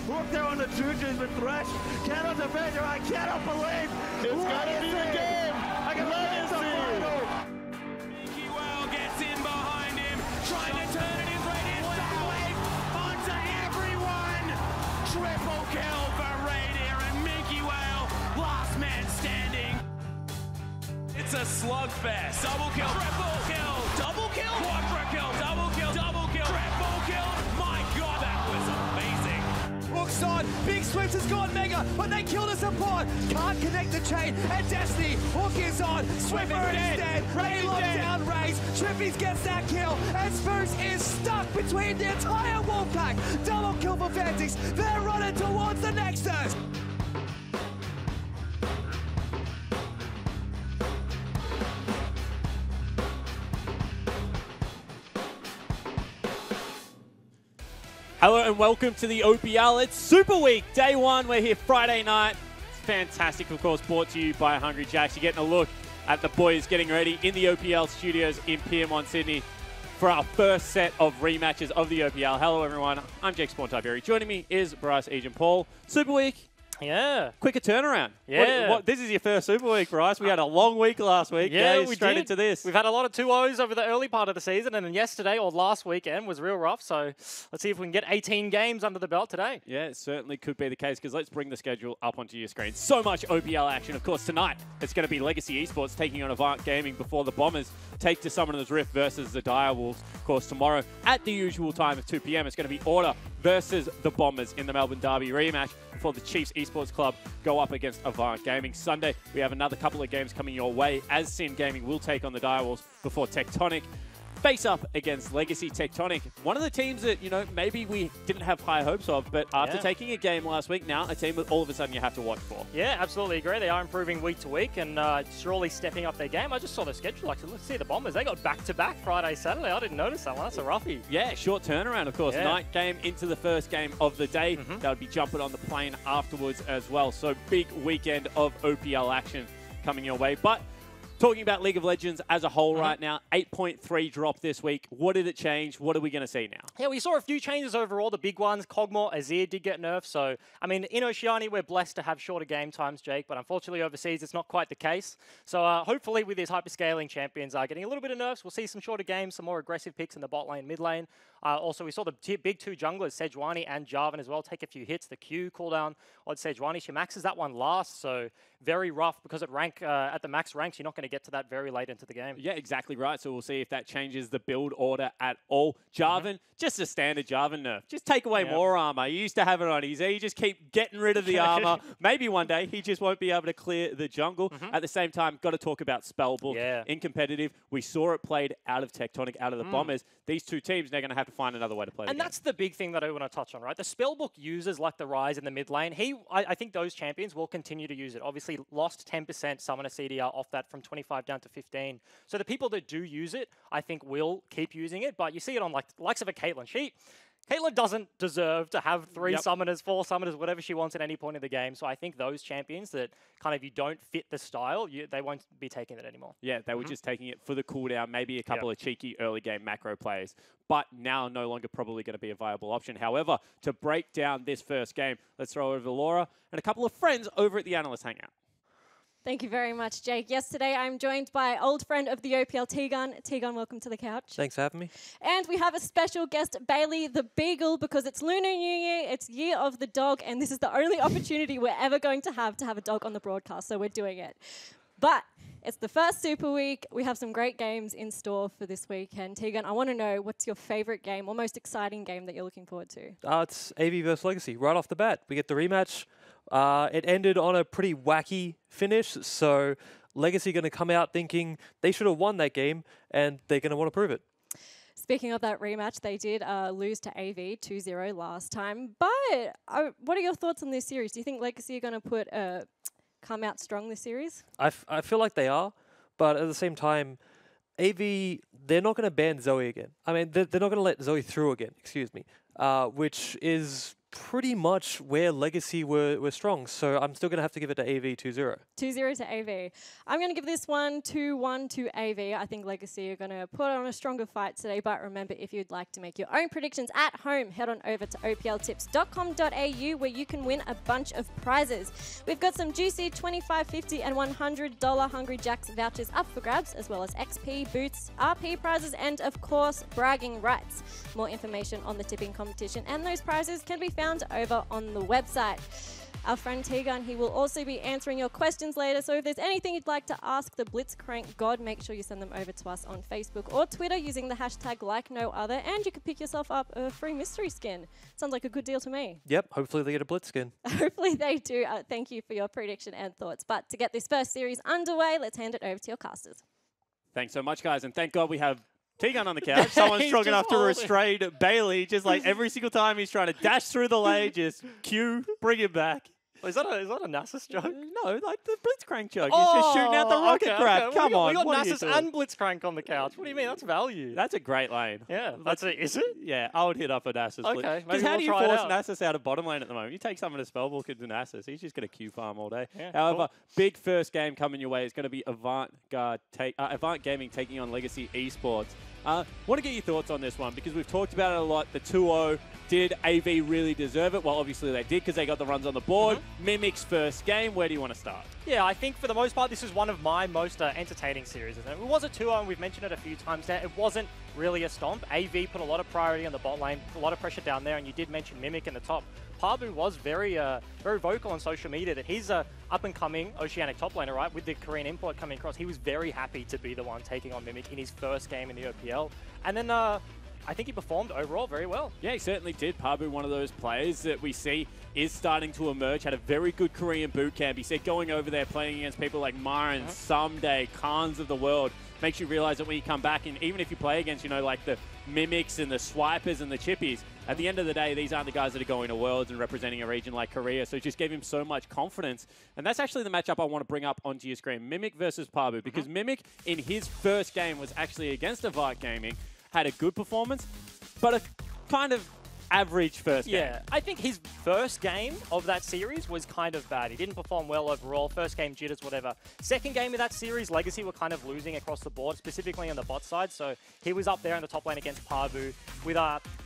Hook there on the Juju's with Thresh. Cannot defend her. I cannot believe. It's got to be the game. I can believe the final. Mickey Well gets in behind him, trying to turn it in Radiant. Wave onto everyone. Triple kill for Radiant and Mickey Well, last man standing. It's a slugfest. Double kill, triple kill, double kill, quadra kill, double kill, triple kill. My God, that was amazing. Hooks on, Big Swift has gone mega, but they kill the support. Can't connect the chain, and Destiny, Hook is on. Swiffer is dead, Ray locks down Raze. Trippies gets that kill, and Spurs is stuck between the entire Wolfpack. Double kill for Fantix, they're running towards the Nexus. Hello and welcome to the OPL. It's Super Week, day one. We're here Friday night. It's fantastic, of course, brought to you by Hungry Jacks. You're getting a look at the boys getting ready in the OPL studios in Pyrmont, Sydney for our first set of rematches of the OPL. Hello, everyone. I'm Jake Spawn-Tiberi. Joining me is Bryce, Agent Paul. Super Week. Yeah. Quicker turnaround. Yeah. This is your first Super Week, Bryce. We had a long week last week. Yeah, we straight did. into this. We've had a lot of 2-0s over the early part of the season, and then yesterday or last weekend was real rough. So let's see if we can get 18 games under the belt today. Yeah, it certainly could be the case, because let's bring the schedule up onto your screen. So much OPL action. Of course, tonight it's going to be Legacy Esports taking on Avant Gaming before the Bombers take to Summoner's Rift versus the Direwolves. Of course, tomorrow at the usual time of 2 p.m, it's going to be Order versus the Bombers in the Melbourne Derby rematch before the Chiefs Esports Club go up against Avant Gaming. Sunday, we have another couple of games coming your way as Sin Gaming will take on the Direwolves before Tectonic face up against Legacy. Tectonic, one of the teams that, you know, maybe we didn't have high hopes of, but after taking a game last week, now a team that all of a sudden you have to watch for. Yeah, absolutely agree. They are improving week to week and surely stepping up their game. I just saw the schedule. Like, let's see the Bombers. They got back-to-back Friday, Saturday. I didn't notice that one. That's a roughie. Yeah, short turnaround, of course. Yeah. Night game into the first game of the day. They'll be jumping on the plane afterwards as well. So big weekend of OPL action coming your way. But talking about League of Legends as a whole right now, 8.3 drop this week. What did it change? What are we going to see now? Yeah, we saw a few changes overall. The big ones, Kog'Maw, Azir did get nerfed. So, I mean, in Oceania, we're blessed to have shorter game times, Jake. But unfortunately, overseas, it's not quite the case. So, hopefully, with these hyperscaling champions getting a little bit of nerfs, we'll see some shorter games, some more aggressive picks in the bot lane, mid lane. Also, we saw the big two junglers, Sejuani and Jarvan as well, take a few hits. The Q cooldown on Sejuani, she maxes that one last. So, very rough because at the max ranks, you're not going to get to that very late into the game. Yeah, exactly right. So we'll see if that changes the build order at all. Jarvan, just a standard Jarvan nerf. Just take away more armor. You used to have it on easy. You just keep getting rid of the armor. Maybe one day he just won't be able to clear the jungle. At the same time, got to talk about Spellbook. In competitive, we saw it played out of Tectonic, out of the Bombers. These two teams, they're going to have to find another way to play the game. And that's the big thing that I want to touch on, right? The Spellbook users like the Rise in the mid lane, I think those champions will continue to use it. Obviously, lost 10% summoner CDR off that from 25 down to 15. So the people that do use it, I think will keep using it. But you see it on like likes of a Caitlyn. Caitlyn doesn't deserve to have 3 summoners, 4 summoners, whatever she wants at any point in the game. So I think those champions that kind of you don't fit the style, they won't be taking it anymore. Yeah, they were just taking it for the cooldown, maybe a couple of cheeky early game macro plays, but now no longer probably going to be a viable option. However, to break down this first game, let's throw over to Laura and a couple of friends over at the Analyst Hangout. Thank you very much, Jake. Yes, today I'm joined by old friend of the OPL, Tegan. Tegan, welcome to the couch. Thanks for having me. And we have a special guest, Bailey the Beagle, because it's Lunar New Year, it's Year of the Dog, and this is the only opportunity we're ever going to have a dog on the broadcast, so we're doing it. But it's the first Super Week. We have some great games in store for this weekend. Tegan, I want to know, what's your favorite game or most exciting game that you're looking forward to? It's AV versus Legacy, right off the bat. We get the rematch. It ended on a pretty wacky finish, so Legacy going to come out thinking they should have won that game, and they're going to want to prove it. Speaking of that rematch, they did lose to AV 2-0 last time. But what are your thoughts on this series? Do you think Legacy are going to come out strong this series? I feel like they are, but at the same time, AV, they're not going to ban Zoe again. I mean, they're not going to let Zoe through again, excuse me, which is pretty much where Legacy were strong. So I'm still going to have to give it to AV 2-0. 2-0 to AV. I'm going to give this one 2-1 to AV. I think Legacy are going to put on a stronger fight today. But remember, if you'd like to make your own predictions at home, head on over to opltips.com.au where you can win a bunch of prizes. We've got some juicy $25, $50 and $100 Hungry Jacks vouchers up for grabs, as well as XP, boots, RP prizes, and of course, bragging rights. More information on the tipping competition and those prizes can be found over on the website. Our friend Tegan, he will also be answering your questions later, so if there's anything you'd like to ask the Blitzcrank God, make sure you send them over to us on Facebook or Twitter using the hashtag #LikeNoOther, and you can pick yourself up a free mystery skin. Sounds like a good deal to me. Yep, hopefully they get a Blitz skin. Hopefully they do. Thank you for your prediction and thoughts. But to get this first series underway, let's hand it over to your casters. Thanks so much, guys, and thank God we have Tegan on the couch. Someone's strong enough to restrain Bailey, just like every single time he's trying to dash through the lane, just bring him back. Is that a Nasus joke? No, like the Blitzcrank joke. He's just shooting out the rocket crap. Okay. Come on. We got what Nasus and Blitzcrank on the couch. What do you mean? That's value. That's a great lane. Yeah. Is it? Yeah, I would hit up a Nasus. Okay. Because how do you force Nasus out of bottom lane at the moment? You take someone to Spellbook into Nasus, he's just going to Q farm all day. Yeah, However, big first game coming your way is going to be Avant Gaming taking on Legacy Esports. Want to get your thoughts on this one because we've talked about it a lot. The 2-0, did AV really deserve it? Well, obviously they did because they got the runs on the board. Mimic's first game, where do you want to start? Yeah, I think for the most part, this is one of my most entertaining series. It was a 2-0, and we've mentioned it a few times now. It wasn't really a stomp. AV put a lot of priority on the bot lane, a lot of pressure down there, and you did mention Mimic in the top. Pabu was very vocal on social media that he's a up-and-coming Oceanic top laner, right? With the Korean import coming across, he was very happy to be the one taking on Mimic in his first game in the OPL. And then I think he performed overall very well. Yeah, he certainly did. Pabu, one of those players that we see is starting to emerge, had a very good Korean boot camp. He said going over there, playing against people like Marin, Someday, Khans of the world, makes you realize that when you come back, and even if you play against, you know, like the Mimics and the Swipers and the Chippies, at the end of the day, these aren't the guys that are going to Worlds and representing a region like Korea, so it just gave him so much confidence. And that's actually the matchup I want to bring up onto your screen, Mimic versus Pabu, because Mimic in his first game was actually against Avant Gaming, had a good performance, but a kind of average first game. Yeah, I think his first game of that series was kind of bad. He didn't perform well overall. First game jitters, whatever. Second game of that series, Legacy were kind of losing across the board, specifically on the bot side. So he was up there in the top lane against Pabu with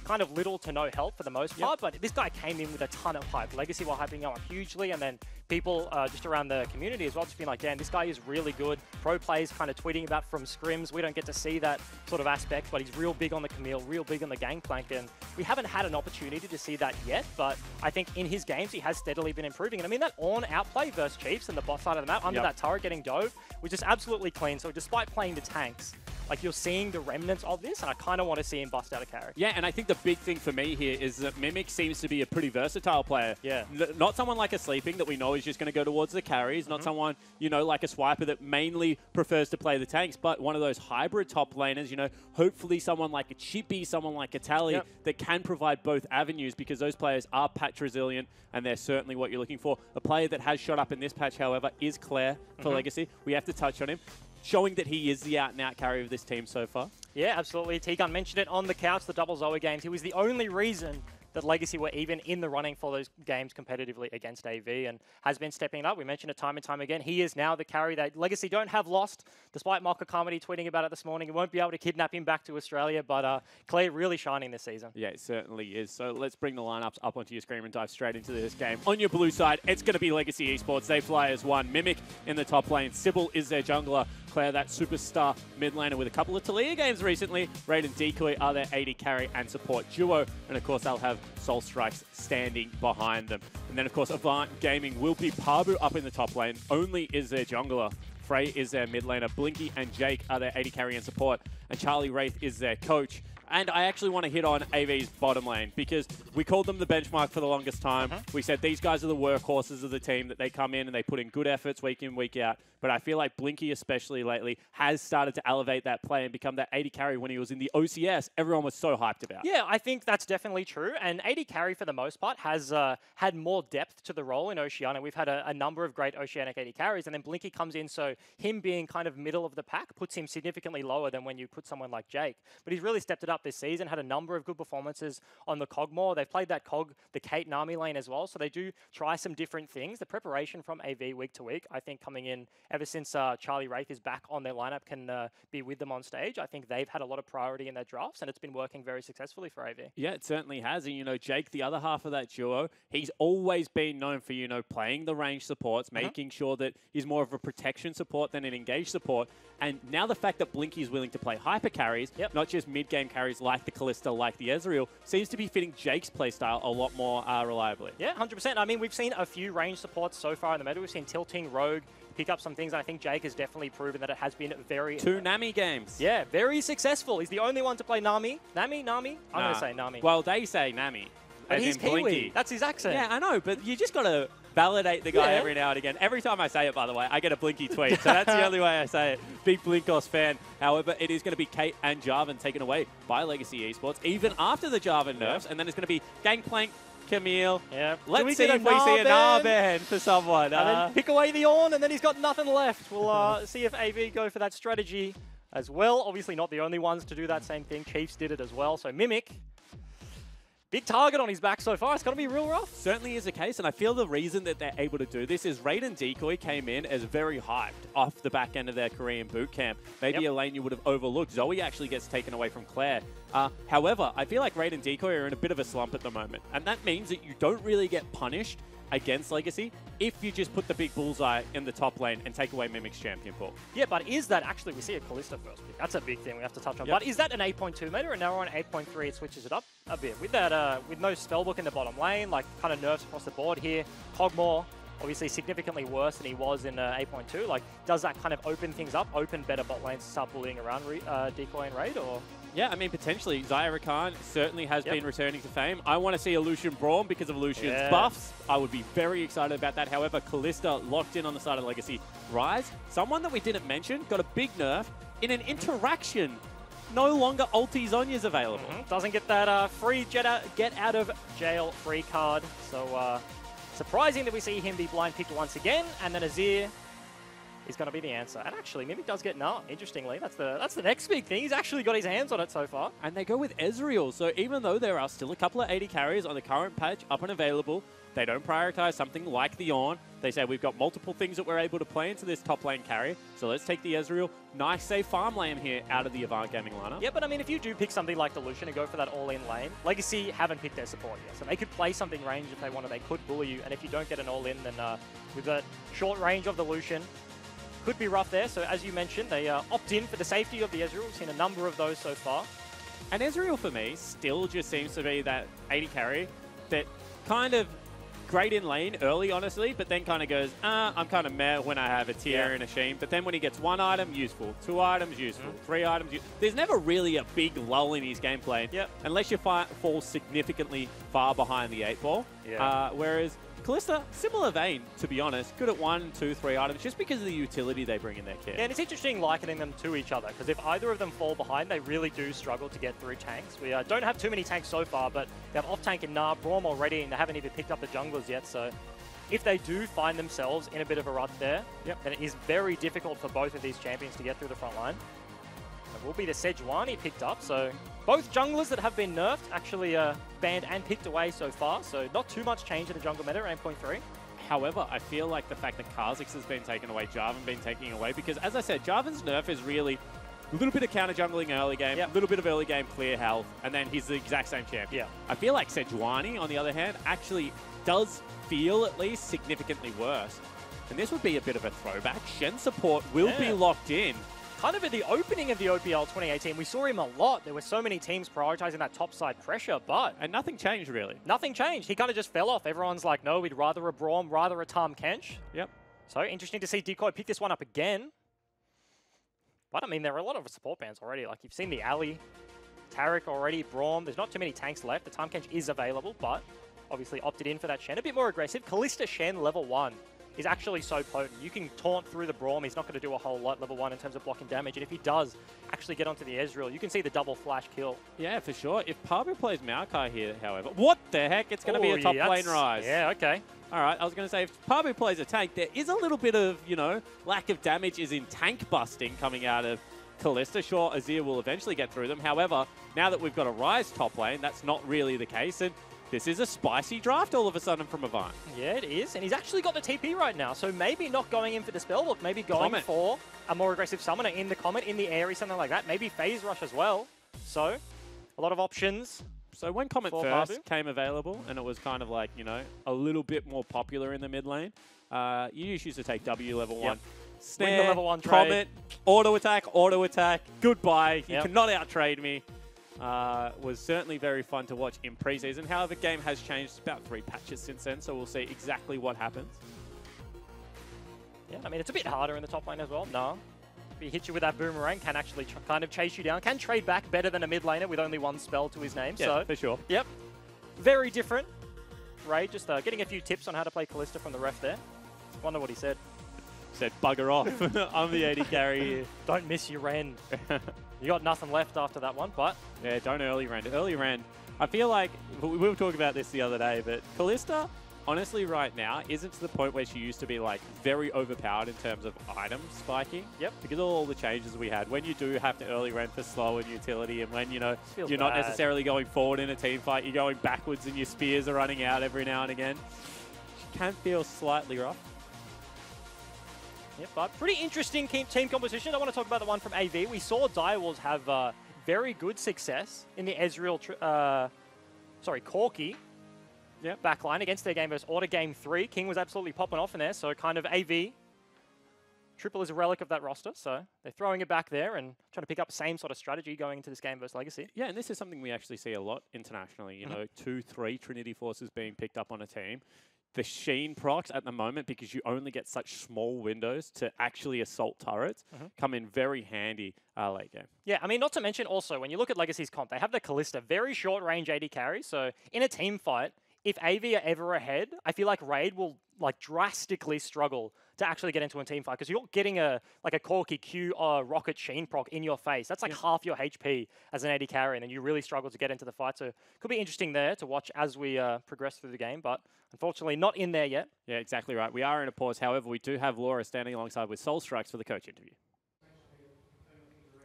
kind of little to no help for the most part. But this guy came in with a ton of hype. Legacy were hyping him up hugely, and then people just around the community as well just being like, damn, this guy is really good. Pro players kind of tweeting about from scrims. We don't get to see that sort of aspect, but he's real big on the Camille, real big on the Gangplank, and we haven't had an opportunity to see that yet, but I think in his games he has steadily been improving. And I mean, that Ornn outplay versus Chiefs in the bot side of the map under that turret getting dove was just absolutely clean. So despite playing the tanks, like, you're seeing the remnants of this, and I kind of want to see him bust out a carry. Yeah, and I think the big thing for me here is that Mimic seems to be a pretty versatile player. Yeah. Not someone like a Sleeping that we know is just going to go towards the carries, not someone, you know, like a Swiper that mainly prefers to play the tanks, but one of those hybrid top laners, you know, hopefully someone like a Chippy, someone like a Tally that can provide both avenues, because those players are patch resilient, and they're certainly what you're looking for. A player that has shot up in this patch, however, is Claire for Legacy. We have to touch on him, showing that he is the out-and-out carry of this team so far. Yeah, absolutely. Tegan mentioned it on the couch, the double Zoe games. He was the only reason that Legacy were even in the running for those games competitively against AV, and has been stepping up. We mentioned it time and time again. He is now the carry that Legacy don't have lost, despite Mocha Comedy tweeting about it this morning. He won't be able to kidnap him back to Australia, but Clay really shining this season. Yeah, it certainly is. So let's bring the lineups up onto your screen and dive straight into this game. On your blue side, it's going to be Legacy Esports. They fly as one. Mimic in the top lane. Sybil is their jungler. Claire, that superstar mid laner with a couple of Talia games recently. Raid and Decoy are their AD carry and support duo. And of course, they'll have Soul Strikes standing behind them. And then of course, Avant Gaming will be Pabu up in the top lane. Only is their jungler. Frey is their mid laner. Blinky and Jake are their AD carry and support. And Charlie Wraith is their coach. And I actually want to hit on AV's bottom lane, because we called them the benchmark for the longest time. We said these guys are the workhorses of the team, that they come in and they put in good efforts week in, week out. But I feel like Blinky, especially lately, has started to elevate that play and become that AD carry when he was in the OCS. Everyone was so hyped about. Yeah, I think that's definitely true. And AD carry, for the most part, has had more depth to the role in Oceania. We've had a number of great Oceanic AD carries, and then Blinky comes in, so him being kind of middle of the pack puts him significantly lower than when you put someone like Jake. But he's really stepped it up. throughout this season, had a number of good performances on the Cogmore. They've played that the Kate Nami lane as well, so they do try some different things. The preparation from AV week to week, I think coming in ever since Charlie Wraith is back on their lineup, can be with them on stage. I think they've had a lot of priority in their drafts, and it's been working very successfully for AV. Yeah, it certainly has. And, you know, Jake, the other half of that duo, he's always been known for, you know, playing the range supports, making sure that he's more of a protection support than an engaged support. And now the fact that Blinky's willing to play hyper carries, not just mid-game carries like the Kalista, like the Ezreal, seems to be fitting Jake's playstyle a lot more reliably. Yeah, 100%. I mean, we've seen a few range supports so far in the meta. We've seen Tilting, Rogue pick up some things. I think Jake has definitely proven that it has been very... 2 Nami games. Yeah, very successful. He's the only one to play Nami. Nami? I'm going to say Nami. Well, they say Nami. But he's Kiwi. Blinky. That's his accent. Yeah, I know, but you just got to validate the guy every now and again. Every time I say it, by the way, I get a Blinky tweet, so that's the only way I say it. Big Blinkos fan. However, it is going to be Kate and Jarvan taken away by Legacy Esports, even after the Jarvan nerfs, and then it's going to be Gangplank, Camille. Yeah. Let's see if we see a Narban for someone. And then pick away the Ornn, and then he's got nothing left. We'll see if AV go for that strategy as well. Obviously not the only ones to do that same thing. Chiefs did it as well, so Mimic. Big target on his back so far. It's going to be real rough. Certainly is the case, and I feel the reason that they're able to do this is Raid and Decoy came in as very hyped off the back end of their Korean boot camp. Maybe a lane you would have overlooked. Zoe actually gets taken away from Claire. However, I feel like Raid and Decoy are in a bit of a slump at the moment, and that means that you don't really get punished against Legacy if you just put the big bullseye in the top lane and take away Mimic's champion pool. Yeah, but is that actually, we see a Kalista first pick. That's a big thing we have to touch on. But is that an 8.2 meta? And now we're on 8.3, it switches it up a bit. With that, with no spellbook in the bottom lane, like kind of nerfs across the board here. Cogmore, obviously significantly worse than he was in 8.2. Like, does that kind of open things up, open better bot lanes to start bullying around Decoy and Raid, or...? Yeah, I mean, potentially. Zyra Khan certainly has been returning to fame. I want to see a Lucian Braum because of Lucian's buffs. I would be very excited about that. However, Kalista locked in on the side of Legacy. Rise, someone that we didn't mention, got a big nerf in an interaction. No longer ulti Zonya's available. Doesn't get that free get out of jail free card. So surprising that we see him be blind picked once again. And then Azir is going to be the answer. And actually, Mimic does get Gnar, interestingly. That's the next big thing. He's actually got his hands on it so far. And they go with Ezreal. So even though there are still a couple of 80 carries on the current patch up and available, they don't prioritize something like the Ornn. They say, we've got multiple things that we're able to play into this top lane carry, so let's take the Ezreal. Nice, safe farm lane here out of the Avant Gaming lineup. Yeah, but I mean, if you do pick something like the Lucian and go for that all-in lane, Legacy haven't picked their support yet, so they could play something ranged if they wanted. They could bully you, and if you don't get an all-in, then with that short range of the Lucian, could be rough there. So as you mentioned, they opt in for the safety of the Ezreal. We've seen a number of those so far. And Ezreal, for me, still just seems to be that 80 carry that kind of great in lane early, honestly, but then kind of goes, I'm kind of meh when I have a tier and a Sheen. But then when he gets 1 item, useful. 2 items, useful. 3 items, there's never really a big lull in his gameplay unless you fall significantly far behind the 8-ball. Whereas Kalista, similar vein, to be honest. Good at 1, 2, 3 items, just because of the utility they bring in their kit. Yeah, and it's interesting likening them to each other, because if either of them fall behind, they really do struggle to get through tanks. We don't have too many tanks so far, but they have off-tank and Gnar, Braum already, and they haven't even picked up the junglers yet, so if they do find themselves in a bit of a rut there, then it is very difficult for both of these champions to get through the front line. It will be the Sejuani picked up, so both junglers that have been nerfed actually banned and picked away so far, so not too much change in the jungle meta, 8.3. However, I feel like the fact that Kha'Zix has been taken away, Jarvan been taken away, because as I said, Jarvan's nerf is really a little bit of counter jungling early game, a little bit of early game clear health, and then he's the exact same champion. I feel like Sejuani, on the other hand, actually does feel at least significantly worse. And this would be a bit of a throwback. Shen support will be locked in. Kind of at the opening of the OPL 2018, we saw him a lot. There were so many teams prioritizing that topside pressure, but... And nothing changed, really. Nothing changed. He kind of just fell off. Everyone's like, no, we'd rather a Braum, rather a Tahm Kench. So interesting to see Decoy pick this one up again. But, I mean, there are a lot of support bans already. Like, you've seen the Ali, Taric already, Braum. There's not too many tanks left. The Tahm Kench is available, but obviously opted in for that Shen. A bit more aggressive. Kalista Shen, level 1. Is actually so potent. You can taunt through the Braum. He's not going to do a whole lot level 1 in terms of blocking damage. And if he does actually get onto the Ezreal, you can see the double flash kill. Yeah, for sure. If Pablo plays Maokai here, however, what the heck? It's going to be a top lane rise. Yeah, okay. All right, I was going to say, if Pablo plays a tank, there is a little bit of, you know, lack of damage is in tank busting coming out of Kalista. Sure, Azir will eventually get through them. However, now that we've got a Ryze top lane, that's not really the case. And this is a spicy draft all of a sudden from Avant. Yeah, it is. And he's actually got the TP right now. So maybe not going in for the spell book, maybe going for a more aggressive summoner in the Comet, in the Aerie, something like that. Maybe Phase Rush as well. So a lot of options. So when Comet first came available, and it was kind of like, you know, a little bit more popular in the mid lane, you used to take W level 1. Snare, win the level 1 trade. Comet, auto attack, goodbye. You cannot out-trade me. Was certainly very fun to watch in preseason. However, game has changed about 3 patches since then, so we'll see exactly what happens. Yeah, I mean, it's a bit harder in the top lane as well. No. If he hits you with that boomerang, can actually kind of chase you down. Can trade back better than a mid laner with only 1 spell to his name. Yeah, so, for sure. Yep. Very different. Ray just getting a few tips on how to play Kalista from the ref there. Wonder what he said. Said, bugger off. I'm the AD carry here. Don't miss your Ren. You got nothing left after that one, but... Yeah, don't early Ren. Early Ren, I feel like, we were talking about this the other day, but Kalista, honestly, right now, isn't to the point where she used to be, like, very overpowered in terms of item spiking. Yep. Because of all the changes we had. When you do have to early Ren for slow and utility, and when, you know, Feels you're bad. not necessarily going forward in a team fight, you're going backwards and your spears are running out every now and again. She can feel slightly rough. Yep, but pretty interesting team composition. I want to talk about the one from AV. We saw Direwolves have very good success in the Ezreal, Corki backline against their game versus Order Game 3. King was absolutely popping off in there, so kind of AV. Triple is a relic of that roster, so they're throwing it back there and trying to pick up the same sort of strategy going into this game versus Legacy. Yeah, and this is something we actually see a lot internationally. You know, 2, 3 Trinity Forces being picked up on a team. The Sheen procs at the moment, because you only get such small windows to actually assault turrets, come in very handy late game. Yeah, I mean, not to mention also, when you look at Legacy's comp, they have the Kalista, very short range AD carry. So in a team fight, if AV are ever ahead, I feel like Raid will like drastically struggle to actually get into a team fight because you're not getting a Corki Q or Rocket Sheen proc in your face. That's like half your HP as an AD carry, and then you really struggle to get into the fight. So it could be interesting there to watch as we progress through the game, but unfortunately not in there yet. Yeah, exactly right. We are in a pause. However, we do have Laura standing alongside with Soul Strikes for the coach interview.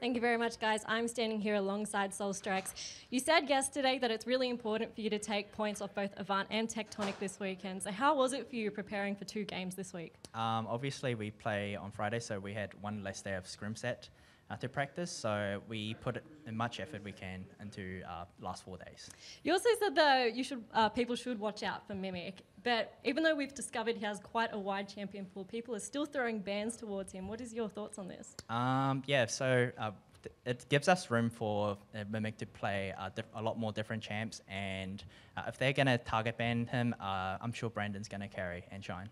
Thank you very much, guys. I'm standing here alongside Soul Strikes. You said yesterday that it's really important for you to take points off both Avant and Tectonic this weekend. So how was it for you preparing for 2 games this week? Obviously, we play on Friday, so we had 1 less day of scrim set to practice. So we put in much effort we can into last 4 days. You also said that people should watch out for Mimic. But even though we've discovered he has quite a wide champion pool, people are still throwing bans towards him. What is your thoughts on this? Yeah, so it gives us room for Mimic to play a lot more different champs. And if they're going to target ban him, I'm sure Brandon's going to carry and shine.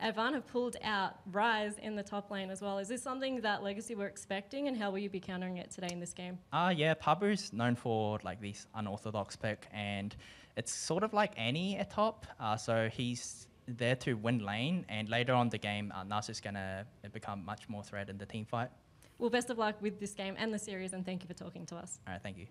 Avant have pulled out Ryze in the top lane as well. Is this something that Legacy were expecting, and how will you be countering it today in this game? Yeah, Pabu's known for like these unorthodox pick, and it's sort of like Annie at top. So he's there to win lane, and later on the game, Narcissus going to become much more threat in the team fight. Well, best of luck with this game and the series, and thank you for talking to us. All right, thank you.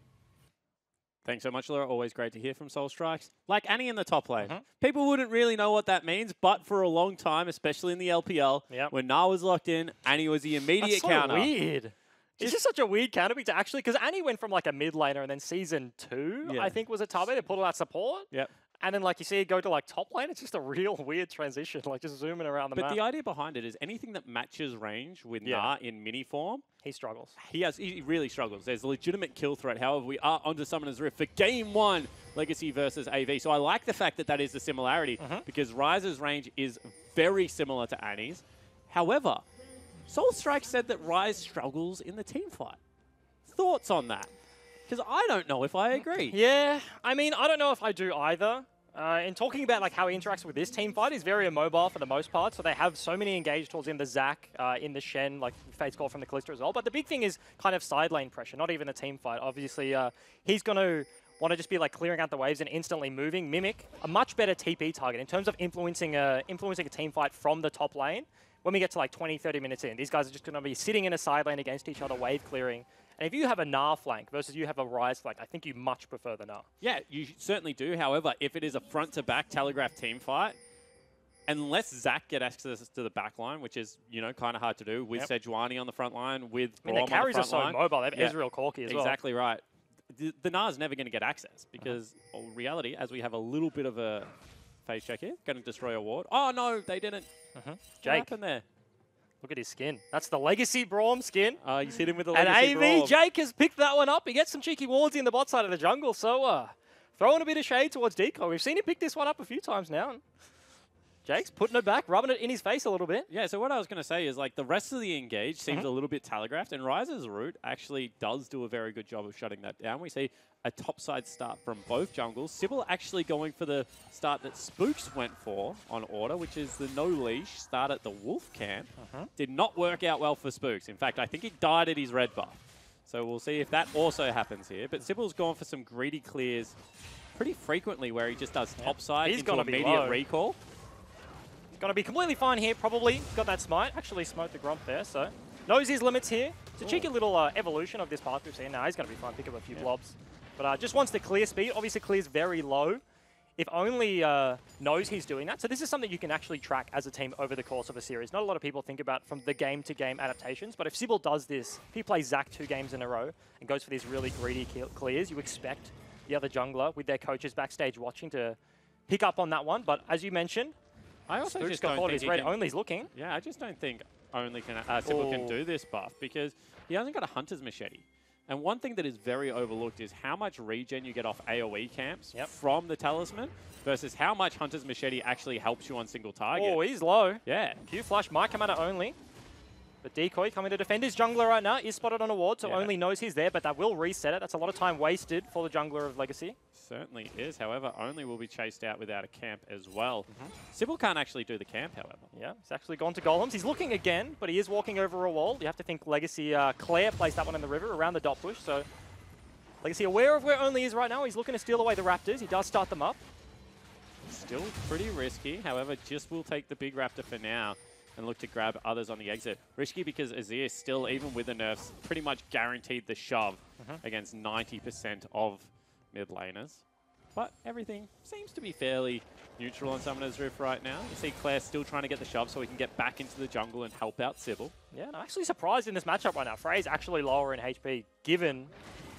Thanks so much, Laura. Always great to hear from Soul Strikes. Like Annie in the top lane. People wouldn't really know what that means, but for a long time, especially in the LPL, when Na was locked in, Annie was the immediate counter. That's so weird. It's just such a weird counter pick to actually, because Annie went from like a mid laner, and then season 2, I think, was a Tabe. They put all that support. Yep. And then, like, you see it go to, like, top lane. It's just a real weird transition, like, just zooming around the map. But the idea behind it is anything that matches range with Na in mini form, he struggles. He really struggles. There's a legitimate kill threat. However, we are onto Summoner's Rift for Game 1, Legacy versus AV. So I like the fact that that is the similarity, because Ryze's range is very similar to Annie's. However, Soul Strike said that Ryze struggles in the team fight. Thoughts on that? Because I don't know if I agree. Yeah, I mean, I don't know if I do either. In talking about like how he interacts with this team fight, he's very immobile for the most part. So they have so many engaged tools in the Zac, in the Shen, like Fate's Call from the Kalista as well. But the big thing is kind of side lane pressure, not even the team fight. Obviously, he's going to want to just be like clearing out the waves and instantly moving. Mimic, a much better TP target in terms of influencing a team fight from the top lane. When we get to like 20, 30 minutes in, these guys are just going to be sitting in a side lane against each other, wave clearing. And if you have a Gnar flank versus you have a Ryze flank, I think you much prefer the Gnar. Yeah, you certainly do. However, if it is a front-to-back telegraph team fight, unless Zach get access to the back line, which is, you know, kind of hard to do with Sejuani on the front line, with I mean, their Brom on carries the are front so line. mobile. They have Ezreal Corky as well. Exactly right. The Nars never going to get access because, in reality, as we have a little bit of a phase check here, going to destroy a ward. Oh, no, they didn't. What Jake, happened there? look at his skin. That's the Legacy Braum skin. You hit him with the And Legacy AV, Braum. Jake has picked that one up. He gets some cheeky wards in the bot side of the jungle. So throwing a bit of shade towards Decoy. We've seen him pick this one up a few times now. And Jake's putting it back, rubbing it in his face a little bit. Yeah, so what I was going to say is, like, the rest of the engage seems a little bit telegraphed, and Ryzer's route actually does do a very good job of shutting that down. We see a topside start from both jungles. Sybil actually going for the start that Spooks went for on Order, which is the no-leash start at the Wolf camp. Did not work out well for Spooks. In fact, I think he died at his red buff. So we'll see if that also happens here. But Sybil's gone for some greedy clears pretty frequently where he just does topside into immediate recall. Going to be completely fine here, probably. Got that smite. Actually smoked the Gromp there, so knows his limits here. It's a cheeky little evolution of this path we've seen. Now he's going to be fine, pick up a few blobs. But just wants to clear speed. Obviously clears very low. If only knows he's doing that. So this is something you can actually track as a team over the course of a series. Not a lot of people think about from the game-to-game adaptations, but if Sybil does this, if he plays Zac 2 games in a row and goes for these really greedy clears, you expect the other jungler with their coaches backstage watching to pick up on that one. But as you mentioned, I also Spooks just got don't caught think his red. Only's looking. Yeah, I just don't think Only can Sybil can do this buff because he hasn't got a Hunter's Machete. And one thing that is very overlooked is how much regen you get off AoE camps from the Talisman versus how much Hunter's Machete actually helps you on single target. Oh, he's low. Yeah. Q Flash might come out of Only. But Decoy coming to defend his jungler right now is spotted on a ward, so Only knows he's there, but that will reset it. That's a lot of time wasted for the jungler of Legacy. Certainly is. However, Only will be chased out without a camp as well. Sybil can't actually do the camp, however. Yeah, he's actually gone to Golems. He's looking again, but he is walking over a wall. You have to think Legacy, Claire placed that one in the river around the dot push, so Legacy aware of where Only is right now. He's looking to steal away the Raptors. He does start them up. Still pretty risky. However, just will take the big Raptor for now and look to grab others on the exit. Risky because Azir still, even with the nerfs, pretty much guaranteed the shove against 90% of mid laners. But everything seems to be fairly neutral on Summoner's Rift right now. You see Claire still trying to get the shove so he can get back into the jungle and help out Sybil. Yeah, and I'm actually surprised in this matchup right now. Frey's actually lower in HP, given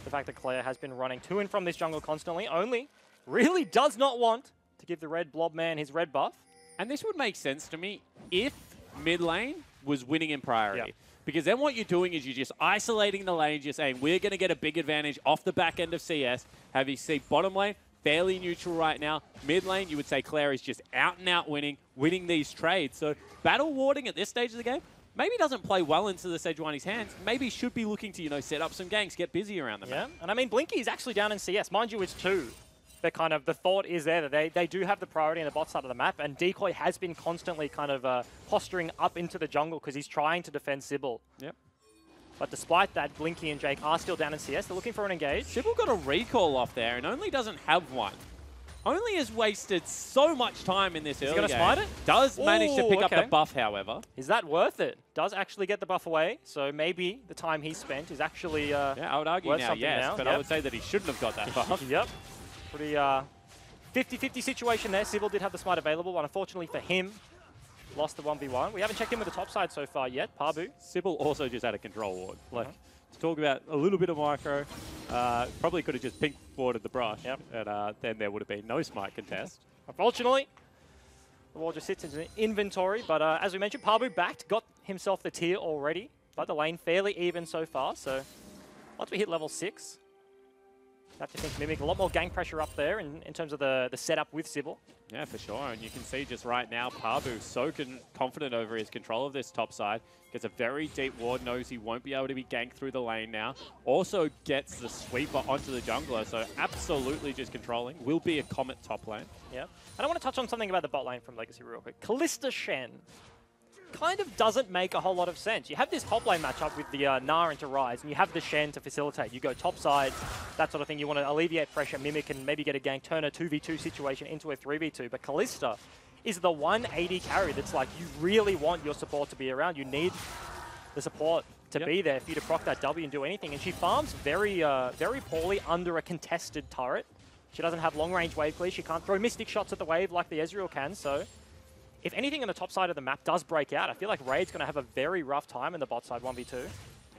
the fact that Claire has been running to and from this jungle constantly. Only really does not want to give the red blob man his red buff. And this would make sense to me if mid lane was winning in priority. Because then what you're doing is you're just isolating the lanes. You're saying, we're going to get a big advantage off the back end of CS. Have you see bottom lane, fairly neutral right now. Mid lane, you would say Claire is just out and out winning these trades. So battle warding at this stage of the game maybe doesn't play well into the Sejuani's hands. Maybe should be looking to, you know, set up some ganks, get busy around the map. And I mean, Blinky is actually down in CS. Mind you, it's 2. But kind of the thought is there that they do have the priority in the bot side of the map, and Decoy has been constantly kind of posturing up into the jungle because he's trying to defend Sybil. But despite that, Blinky and Jake are still down in CS. They're looking for an engage. Sybil got a recall off there and Only doesn't have one. Only has wasted so much time in this early game. He's going to smite it? Does manage to pick up the buff, however. Is that worth it? Does actually get the buff away, so maybe the time he spent is actually yeah, I would argue now, yes, but I would say that he shouldn't have got that buff. Pretty 50-50 situation there. Sybil did have the smite available, but unfortunately for him, lost the 1v1. We haven't checked in with the top side so far yet. Pabu. Sybil also just had a control ward. Like, to talk about a little bit of micro, probably could have just pink warded the brush, and then there would have been no smite contest. Unfortunately, the ward just sits in inventory, but as we mentioned, Pabu backed, got himself the tier already, but the lane fairly even so far, so once we hit level 6, have to think Mimic a lot more gang pressure up there in terms of the setup with Sybil. Yeah, for sure. And you can see just right now, Pabu so confident over his control of this top side. Gets a very deep ward, knows he won't be able to be ganked through the lane now. Also gets the sweeper onto the jungler, so absolutely just controlling. Will be a Comet top lane. Yeah. And I want to touch on something about the bot lane from Legacy real quick. Kalista Shen kind of doesn't make a whole lot of sense. You have this top lane matchup with the Gnar into Ryze, and you have the Shen to facilitate. You go top side, that sort of thing. You want to alleviate pressure, Mimic, and maybe get a gank, turn a 2v2 situation into a 3v2. But Kalista is the 180 carry that's like, you really want your support to be around. You need the support to be there for you to proc that W and do anything. And she farms very, very poorly under a contested turret. She doesn't have long-range wave clear. She can't throw Mystic shots at the wave like the Ezreal can, so if anything on the top side of the map does break out, I feel like Raid's going to have a very rough time in the bot side 1v2.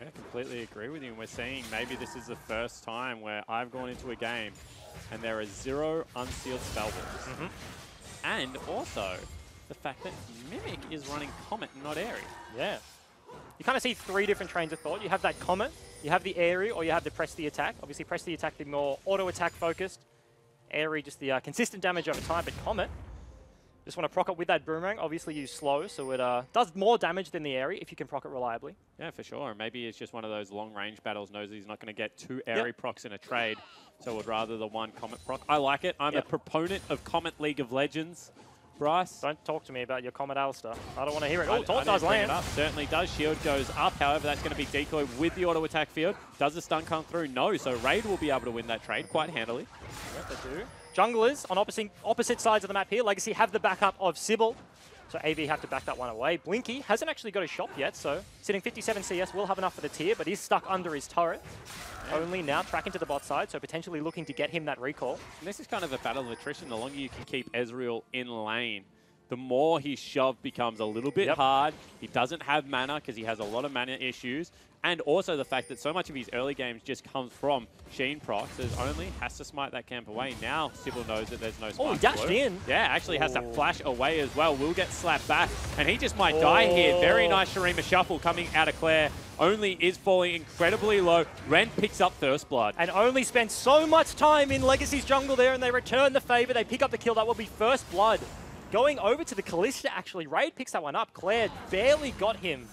Yeah, completely agree with you. And we're seeing maybe this is the first time where I've gone into a game and there are 0 unsealed spellballs. And also the fact that Mimic is running Comet, not Airy. Yeah. You kind of see 3 different trains of thought. You have that Comet, you have the Airy, or you have the Press the Attack. Obviously, Press the Attack, the more auto-attack focused. Airy, just the consistent damage over time, but Comet, just want to proc it with that Boomerang. Obviously, use slow, so it does more damage than the Airy if you can proc it reliably. Yeah, for sure. Maybe it's just one of those long-range battles, knows he's not going to get 2 Airy procs in a trade, so would rather the 1 Comet proc. I like it. I'm a proponent of Comet League of Legends. Bryce? Don't talk to me about your Comet Alistair. I don't want to hear it. Oh, Talk does land. Certainly does. Shield goes up. However, that's going to be decoy with the auto attack field. Does the stun come through? No. So Raid will be able to win that trade quite handily. Yep, they do. Junglers on opposite sides of the map here. Legacy have the backup of Sybil. So AV have to back that one away. Blinky hasn't actually got a shop yet, so sitting 57 CS will have enough for the tier, but he's stuck under his turret. Only now tracking to the bot side, so potentially looking to get him that recall. And this is kind of a battle of attrition. The longer you can keep Ezreal in lane, the more his shove becomes a little bit hard. He doesn't have mana because he has a lot of mana issues. And also the fact that so much of his early games just comes from Sheen procs, as only has to smite that camp away. Now Sybil knows that there's no smite. Oh, he dashed in. Yeah, actually has to flash away as well. Will get slapped back, and he just might die here. Very nice Shurima shuffle coming out of Claire. Only is falling incredibly low. Ren picks up First Blood. And Only spent so much time in Legacy's jungle there, and they return the favor. They pick up the kill. That will be First Blood. Going over to the Callista, actually. Raid picks that one up. Claire barely got him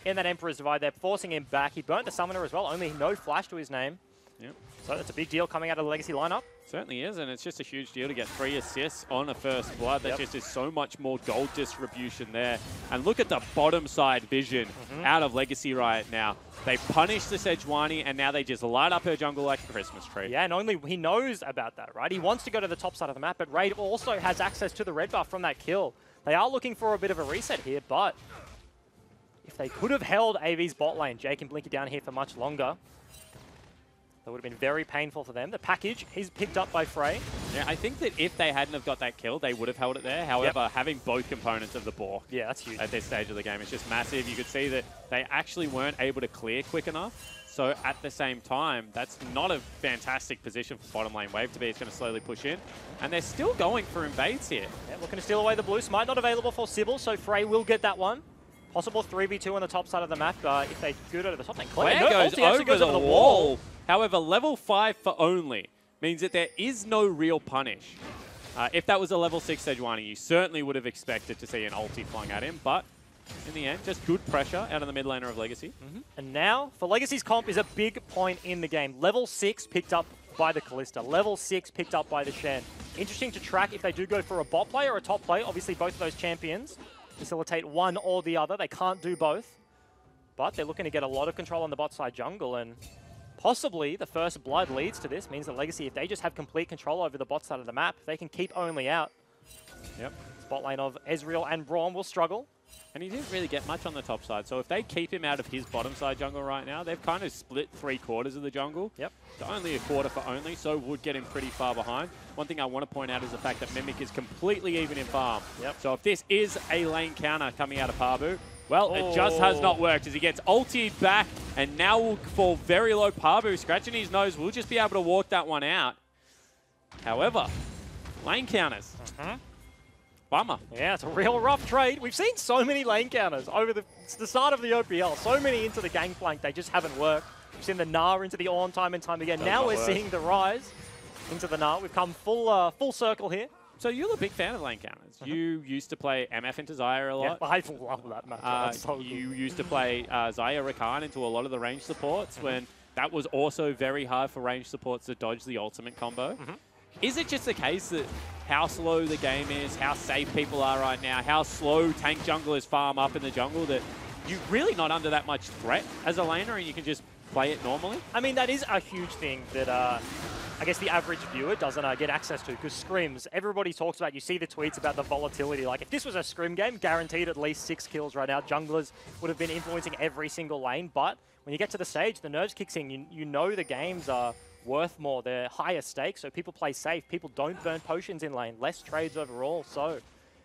in that Emperor's Divide. They're forcing him back. He burnt the Summoner as well. Only no flash to his name. Yep. So that's a big deal coming out of the Legacy lineup. Certainly is, and it's just a huge deal to get 3 assists on a First Blood. That just is so much more gold distribution there. And look at the bottom side vision out of Legacy right now. They punish the Sejuani, and now they just light up her jungle like a Christmas tree. Yeah, and Only he knows about that, right? He wants to go to the top side of the map, but Raid also has access to the red buff from that kill. They are looking for a bit of a reset here, but if they could have held AV's bot lane, Jake and Blinky down here for much longer, that would have been very painful for them. The package is picked up by Frey. Yeah, I think that if they hadn't have got that kill, they would have held it there. However, having both components of the Bork that's huge at this stage of the game, it's just massive. You could see that they actually weren't able to clear quick enough. So at the same time, that's not a fantastic position for bottom lane Wave to be. It's going to slowly push in. And they're still going for invades here. Yeah, looking to steal away the blue. Smite not available for Sybil, so Frey will get that one. Possible 3v2 on the top side of the map if they go to the top lane. Claire goes over the wall. However, level 5 for Only means that there is no real punish. If that was a level 6 Sejuani, you certainly would have expected to see an ulti flung at him, but in the end, just good pressure out of the mid laner of Legacy. And now, for Legacy's comp is a big point in the game. Level 6 picked up by the Callista. Level 6 picked up by the Shen. Interesting to track if they do go for a bot play or a top play. Obviously, both of those champions facilitate one or the other. They can't do both. But they're looking to get a lot of control on the bot side jungle, and possibly the First Blood leads to this. Means that Legacy, if they just have complete control over the bot side of the map, they can keep Only out. Yep. Bot lane of Ezreal and Braum will struggle. And he didn't really get much on the top side. So if they keep him out of his bottom side jungle right now, they've kind of split 3/4 of the jungle. Yep. So only a quarter for Only, so would get him pretty far behind. One thing I want to point out is the fact that Mimic is completely even in farm. Yep. So if this is a lane counter coming out of Pabu, well, it just has not worked as he gets ultied back and now will fall very low. Pabu scratching his nose will just be able to walk that one out. However, lane counters. Bummer. Yeah, it's a real rough trade. We've seen so many lane counters over the start of the OPL. So many into the gangplank, they just haven't worked. We've seen the Gnar into the Ornn time and time again. Now we're seeing the Rise into the Gnar. We've come full circle here. So you're a big fan of lane counters. You used to play MF into Xayah a lot. Yeah, I love that match. So you used to play Xayah Rakan into a lot of the range supports when that was also very hard for range supports to dodge the ultimate combo. Is it just the case that how slow the game is, how safe people are right now, how slow tank junglers farm up in the jungle that you're really not under that much threat as a laner and you can just play it normally? I mean, that is a huge thing that I guess the average viewer doesn't get access to, because scrims, everybody talks about, you see the tweets about the volatility. Like, if this was a scrim game, guaranteed at least 6 kills right now. Junglers would have been influencing every single lane, but when you get to the stage, the nerves kicks in. You know the games are worth more. They're higher stakes, so people play safe. People don't burn potions in lane. Less trades overall, so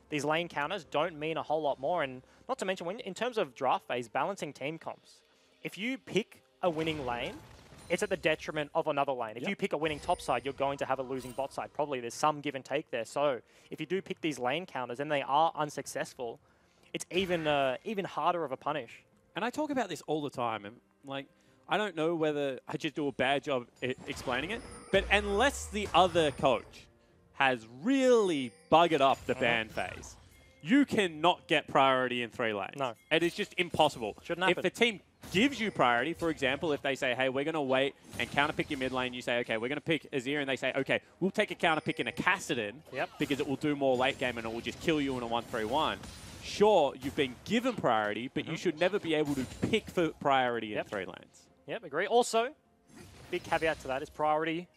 these lane counters don't mean a whole lot more. And not to mention, when in terms of draft phase, balancing team comps, if you pick a winning lane, it's at the detriment of another lane. If you pick a winning top side, you're going to have a losing bot side. Probably there's some give and take there. So if you do pick these lane counters and they are unsuccessful, it's even harder of a punish. And I talk about this all the time. And like, I don't know whether I just do a bad job explaining it, but unless the other coach has really buggered up the ban phase, you cannot get priority in 3 lanes. No. It is just impossible. Shouldn't happen. If the team gives you priority, for example, if they say, hey, we're going to wait and counterpick your mid lane, you say, okay, we're going to pick Azir, and they say, okay, we'll take a counterpick in a Kassadin because it will do more late game and it will just kill you in a 1-3-1. Sure, you've been given priority, but you should never be able to pick for priority in 3 lanes. Yep, agree. Also, big caveat to that is priority.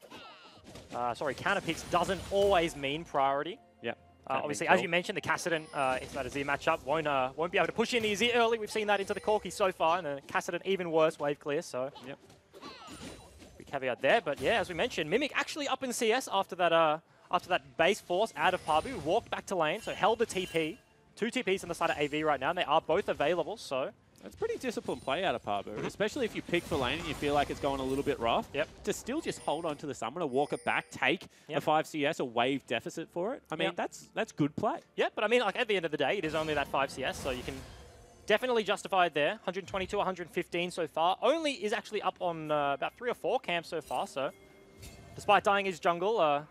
Counter picks doesn't always mean priority. Yep. Obviously, as you mentioned, the Kassadin into that Azir matchup won't be able to push in the Azir early. We've seen that into the Corki so far, and the Kassadin even worse, wave clear. So, big caveat there. But yeah, as we mentioned, Mimic actually up in CS after that base force out of Pabu, walked back to lane, so held the TP. 2 TPs on the side of AV right now, and they are both available. So. That's pretty disciplined play out of Pabu, especially if you pick for lane and you feel like it's going a little bit rough. To still just hold on to the summoner, walk it back, take a 5 CS, a wave deficit for it. I mean, that's good play. Yeah, but I mean, like at the end of the day, it is only that 5 CS, so you can definitely justify it there. 122, 115 so far. Only is actually up on about 3 or 4 camps so far, so despite dying his jungle,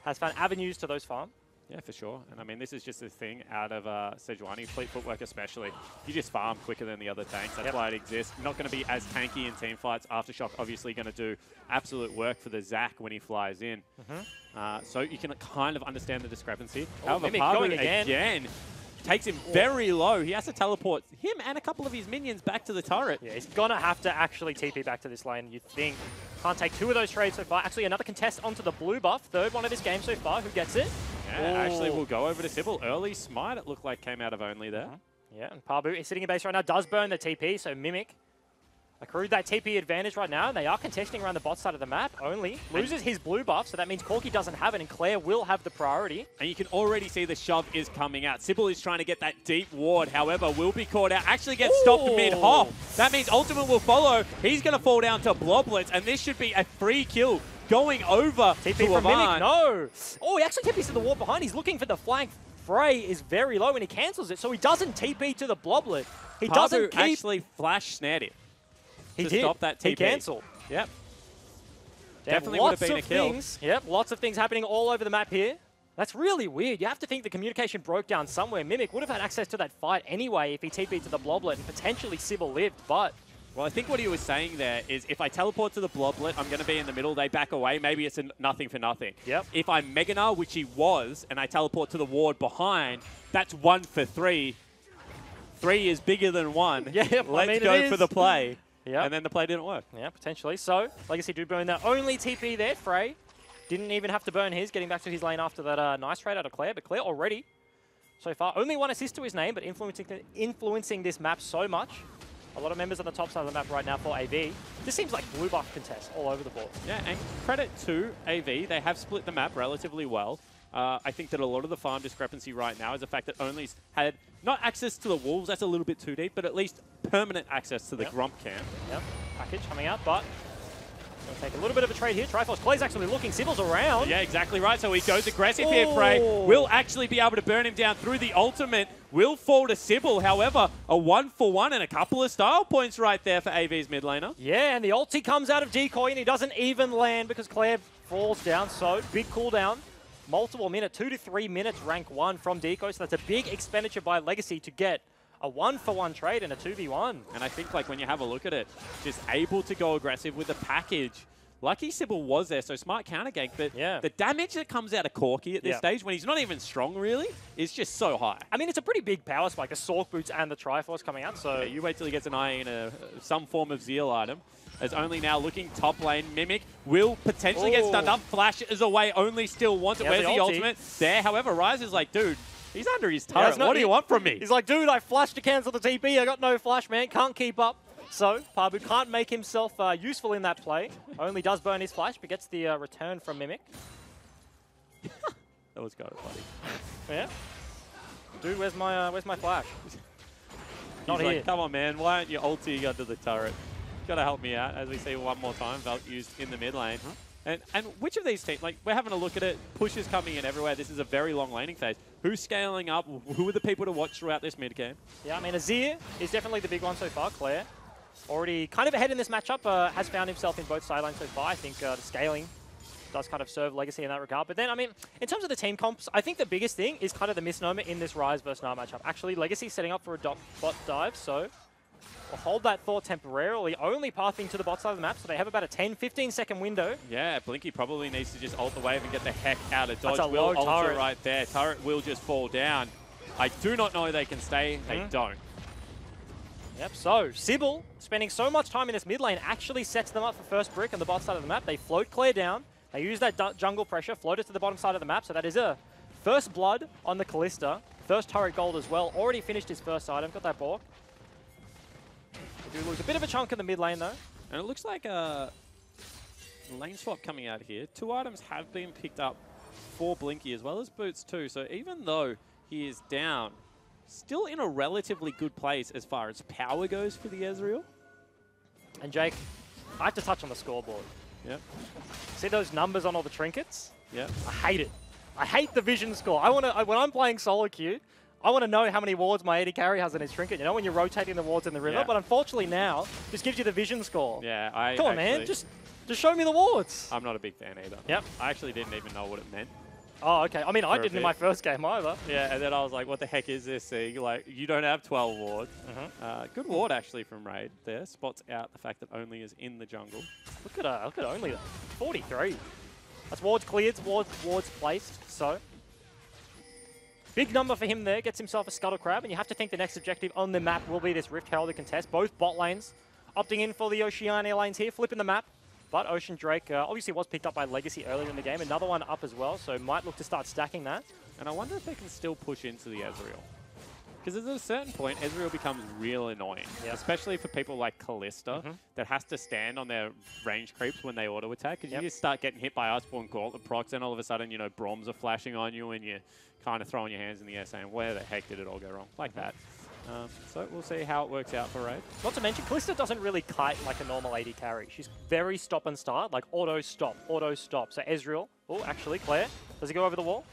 has found avenues to those farm. Yeah, for sure. And I mean, this is just a thing out of Sejuani, fleet footwork especially. You just farm quicker than the other tanks. That's why it exists. Not going to be as tanky in team fights. Aftershock obviously going to do absolute work for the Zac when he flies in. So you can kind of understand the discrepancy. However, Pabu again takes him very low. He has to teleport him and a couple of his minions back to the turret. Yeah, he's going to have to actually TP back to this lane, you'd think. Can't take 2 of those trades so far. Actually, another contest onto the blue buff. 3rd one of this game so far. Who gets it? Yeah, actually, we'll go over to Sybil. Early smite, it looked like, came out of only there. Yeah, and Pabu is sitting in base right now. Does burn the TP, so Mimic accrued that TP advantage right now. They are contesting around the bot side of the map. Only loses his blue buff, so that means Corki doesn't have it, and Claire will have the priority. And you can already see the shove is coming out. Sybil is trying to get that deep ward, however, will be caught out. Actually gets stopped mid-hop. That means Ultimate will follow. He's going to fall down to Bloblets, and this should be a free kill going over TP to from Avant. Mimic, no. Oh, he actually TPs to the ward behind. He's looking for the flank. Frey is very low, and he cancels it, so he doesn't TP to the Bloblet. He doesn't keep... actually flash snared him. He to did. Stop that TP. He cancelled. Yep. Definitely would have been a kill. Lots of things happening all over the map here. That's really weird. You have to think the communication broke down somewhere. Mimic would have had access to that fight anyway if he TP'd to the Bloblet, and potentially Sybil lived, but... Well, I think what he was saying there is if I teleport to the Bloblet, I'm going to be in the middle, they back away, maybe it's a nothing for nothing. If I'm Meganar, which he was, and I teleport to the ward behind, that's 1 for 3. 3 is bigger than 1. Let's go for the play. And then the play didn't work. Yeah, potentially. So, Legacy do burn their only TP there. Frey didn't even have to burn his, getting back to his lane after that nice trade out of Claire. But Claire already, so far, only 1 assist to his name, but influencing this map so much. A lot of members on the top side of the map right now for AV. This seems like blue buff contest all over the board. Yeah, and credit to AV. They have split the map relatively well. I think that a lot of the farm discrepancy right now is the fact that Only's had not access to the Wolves, that's a little bit too deep, but at least permanent access to the Grump camp. Package coming out, but going to take a little bit of a trade here. Triforce Clay's actually looking. Sybil's around. Yeah, exactly right. So he goes aggressive here, Frey. Will actually be able to burn him down through the ultimate. Will fall to Sybil. However, a 1-for-1 and a couple of style points right there for AV's mid laner. Yeah, and the ulti comes out of Decoy, and he doesn't even land because Claire falls down. So, big cooldown. Multiple minutes, 2 to 3 minutes, rank 1 from Decoy. So that's a big expenditure by Legacy to get a 1-for-1 trade and a 2v1. And I think like when you have a look at it, just able to go aggressive with the package. Lucky Sybil was there, so smart counter gank, but the damage that comes out of Corki at this stage, when he's not even strong really, is just so high. I mean, it's a pretty big power spike, the Sork Boots and the Triforce coming out, so... Yeah, you wait till he gets an eye in some form of Zeal item. As Only now looking top lane. Mimic will potentially get stunned up. Flash is away. Only still wants it. Where's the ultimate? There, however, Ryze is like, dude, he's under his turret. What do you want from me? He's like, dude, I flashed to cancel the TP. I got no flash, man. Can't keep up. So, Pabu can't make himself useful in that play. Only does burn his flash, but gets the return from Mimic. That was kind of funny. Yeah. Dude, where's my flash? Not He's here. like, come on, man. Why aren't you ulting under the turret? Got to help me out, as we see one more time. Velt used in the mid lane. And which of these teams, like, we're having a look at it. Push is coming in everywhere. This is a very long laning phase. Who's scaling up? Who are the people to watch throughout this mid game? Yeah, I mean, Azir is definitely the big one so far. Claire, already kind of ahead in this matchup, has found himself in both sidelines so far. I think the scaling does kind of serve Legacy in that regard. But then, I mean, in terms of the team comps, I think the biggest thing is kind of the misnomer in this Ryze versus Gnar matchup. Actually, Legacy setting up for a bot dive, so we'll hold that thought temporarily, only pathing to the bot side of the map, so they have about a 10-15 second window. Yeah, Blinky probably needs to just ult the wave and get the heck out of dodge. That's a Will low ultra turret. right there. Turret will just fall down. I do not know they can stay. They don't. Yep, so Sybil, spending so much time in this mid lane, actually sets them up for first brick on the bot side of the map. They float Claire down. They use that jungle pressure, float it to the bottom side of the map, so that is a first blood on the Callista. First turret gold as well. Already finished his first item. Got that balk. They do lose a bit of a chunk in the mid lane, though. And it looks like a lane swap coming out here. 2 items have been picked up for Blinky, as well as boots too. So even though he is down, still in a relatively good place as far as power goes for the Ezreal. And Jake, I have to touch on the scoreboard. Yep. See those numbers on all the trinkets? Yep. I hate it. I hate the vision score. When I'm playing solo queue, I want to know how many wards my AD carry has in his trinket. You know, when you're rotating the wards in the river. Yeah. But unfortunately now, this gives you the vision score. Yeah, Come on, man. Just show me the wards. I'm not a big fan either. Yep. I actually didn't even know what it meant. Oh, okay. I mean, I For a didn't in bit. my first game either. Yeah, and then I was like, what the heck is this thing? Like, you don't have 12 wards. Good ward, actually, from Raid there. Spots out the fact that Only is in the jungle. Look at Only though. 43. That's wards cleared, wards placed. So, big number for him there. Gets himself a Scuttle Crab, and you have to think the next objective on the map will be this Rift Herald contest. Both bot lanes opting in for the Oceania lanes here, flipping the map. But Ocean Drake obviously was picked up by Legacy earlier in the game. Another one up as well, so might look to start stacking that. And I wonder if they can still push into the Ezreal. Because at a certain point, Ezreal becomes real annoying. Yep. Especially for people like Callista that has to stand on their range creeps when they auto-attack. Because you just start getting hit by Iceborne Gauntlet procs, and all of a sudden, you know, Broms are flashing on you, and you're kind of throwing your hands in the air saying, where the heck did it all go wrong? Like that. So we'll see how it works out for Raid. Not to mention, Callista doesn't really kite like a normal AD carry. She's very stop and start, like auto-stop, auto-stop. So Ezreal, oh, actually, Claire, does he go over the wall?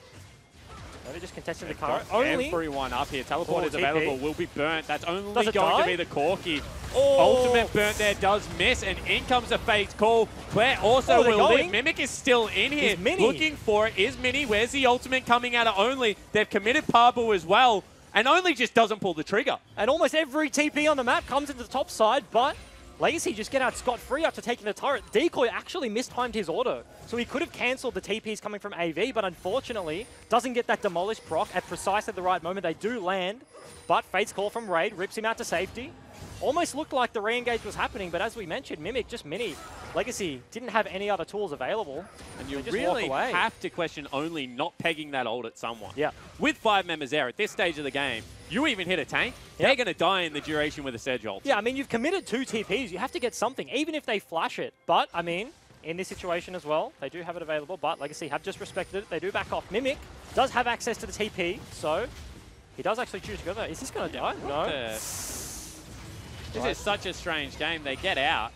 No, they're just contesting the current. Only everyone up here. Teleport is TP. available, will be burnt. That's only Does it going die? to be the Corki. Oh. Ultimate burnt there does miss, and in comes a fake call. Claire also Oh, they're will going. live. Mimic is still in here. Is Mini. Looking for it. Is Mini. Where's the ultimate coming out of Only? They've committed Parbu as well, and Only just doesn't pull the trigger. And almost every TP on the map comes into the top side, but Legacy just get out scot-free after taking the turret. Decoy actually mistimed his auto, so he could have cancelled the TPs coming from AV, but unfortunately doesn't get that Demolish proc at precisely the right moment. They do land, but Fate's call from Raid rips him out to safety. Almost looked like the re-engage was happening, but as we mentioned, Mimic just Mini. Legacy didn't have any other tools available. And you just really walk away. have to question Only not pegging that ult at someone. Yeah. With 5 members there at this stage of the game, you even hit a tank, they're going to die in the duration with a Sedge ult. Yeah, I mean, you've committed 2 TPs. You have to get something, even if they flash it. But, I mean, in this situation as well, they do have it available, but Legacy have just respected it. They do back off. Mimic does have access to the TP, so he does actually choose to go there. Is this going to die? No. This is such a strange game. They get out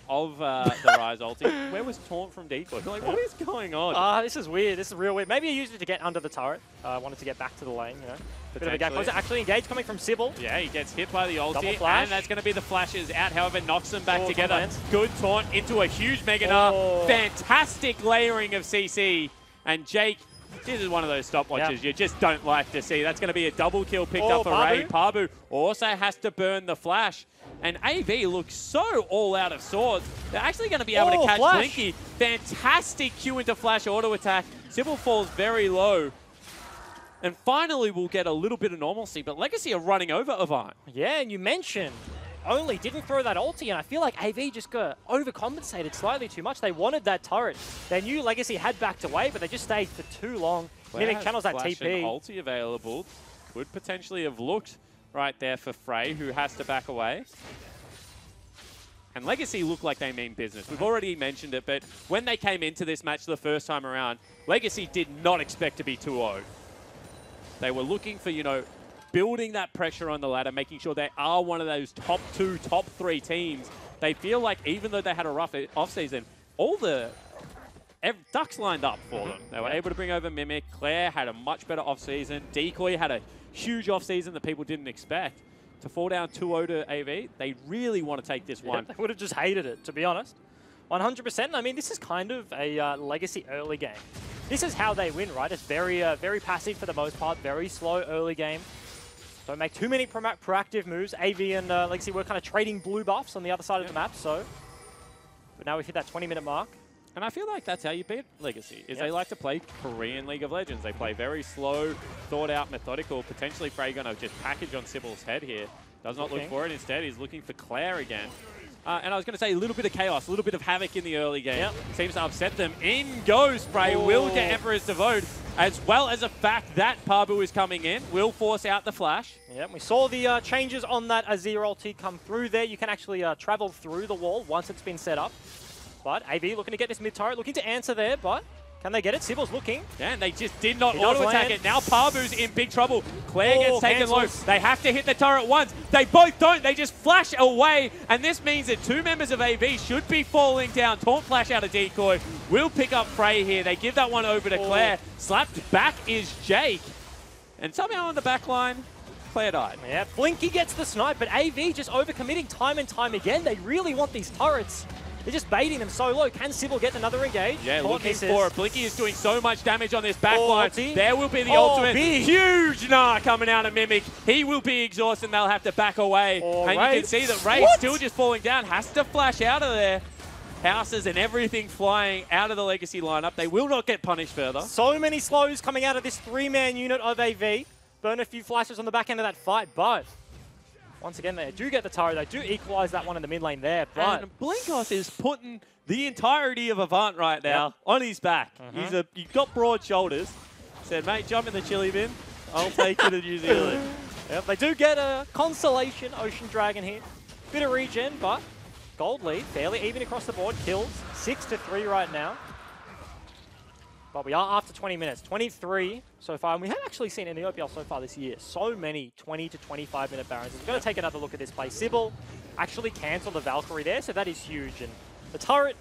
of the Ryze ulti. Where was Taunt from Decoy? Like, what is going on? This is weird. This is real weird. Maybe he used it to get under the turret. Wanted to get back to the lane, you know. Bit of a gap closer. Actually engaged coming from Sybil. Yeah, he gets hit by the ulti, Double flash. and that's going to be the flashes out. However, knocks them back together. Commands. Good Taunt into a huge Mega Gnar. Fantastic layering of CC. And Jake, this is one of those stopwatches you just don't like to see. That's going to be a double kill picked up for Raid. Parbu also has to burn the flash. And AV looks so all out of sorts. They're actually going to be able to catch Blinky. Fantastic Q into flash auto attack. Sybil falls very low. And finally, we'll get a little bit of normalcy. But Legacy are running over Avant. Yeah, and you mentioned Only didn't throw that ulti, and I feel like AV just got overcompensated slightly too much. They wanted that turret. They knew Legacy had backed away, but they just stayed for too long. Mimic channels that Flash TP. and ulti available. Could potentially have looked right there for Frey, who has to back away. And Legacy look like they mean business. We've already mentioned it, but when they came into this match the first time around, Legacy did not expect to be 2-0. They were looking for, you know, building that pressure on the ladder, making sure they are one of those top 2, top 3 teams. They feel like even though they had a rough offseason, all the ducks lined up for them. They were able to bring over Mimic. Claire had a much better offseason. Decoy had a huge offseason that people didn't expect. To fall down 2-0 to AV, they really want to take this one. They would have just hated it, to be honest. 100%. I mean, this is kind of a Legacy early game. This is how they win, right? It's very, very passive for the most part, very slow early game. Don't make too many proactive moves. AV and Legacy were kind of trading blue buffs on the other side of the map, so. But now we've hit that 20-minute mark. And I feel like that's how you beat Legacy, is they like to play Korean League of Legends. They play very slow, thought out, methodical. Potentially Frey going to just package on Sybil's head here. Does not look for it. Instead, he's looking for Claire again. And I was going to say a little bit of chaos, a little bit of havoc in the early game. Seems to upset them. In goes Frey. Will get Emperor's Devote, as well as the fact that Pabu is coming in. Will force out the flash. Yeah, we saw the changes on that Azir ulti come through there. You can actually travel through the wall once it's been set up. But AV looking to get this mid-turret, looking to answer there, but can they get it? Sybil's looking. Yeah, and they just did not auto-attack it. Now Pabu's in big trouble. Claire gets taken low. They have to hit the turret once. They both don't. They just flash away. And this means that 2 members of AV should be falling down. Taunt flash out of Decoy. Will pick up Frey here. They give that one over to Claire. Slapped back is Jake. And somehow on the back line, Claire died. Yeah, Blinky gets the snipe, but AV just overcommitting time and time again. They really want these turrets. They're just baiting them so low. Can Sybil get another engage? Yeah, looking for it. Blinky is doing so much damage on this backline. There will be the ultimate. Huge Gnar coming out of Mimic. He will be exhausted and they'll have to back away. And you can see that Raid's still just falling down. Has to flash out of there. Houses and everything flying out of the Legacy lineup. They will not get punished further. So many slows coming out of this 3-man unit of AV. Burn a few flashes on the back end of that fight, but once again, they do get the turret. They do equalize that one in the mid lane there, but and Blinkos is putting the entirety of Avant right now on his back. He's got broad shoulders. Said, mate, jump in the chili bin. I'll take you to New Zealand. They do get a consolation Ocean Dragon here. Bit of regen, but gold lead, fairly even across the board. Kills 6-3 right now. But we are after 20 minutes, 23 so far. And we have actually seen in the OPL so far this year so many 20 to 25 minute Barons. We're going to take another look at this play. Sybil actually cancelled the Valkyrie there, so that is huge. And the turret,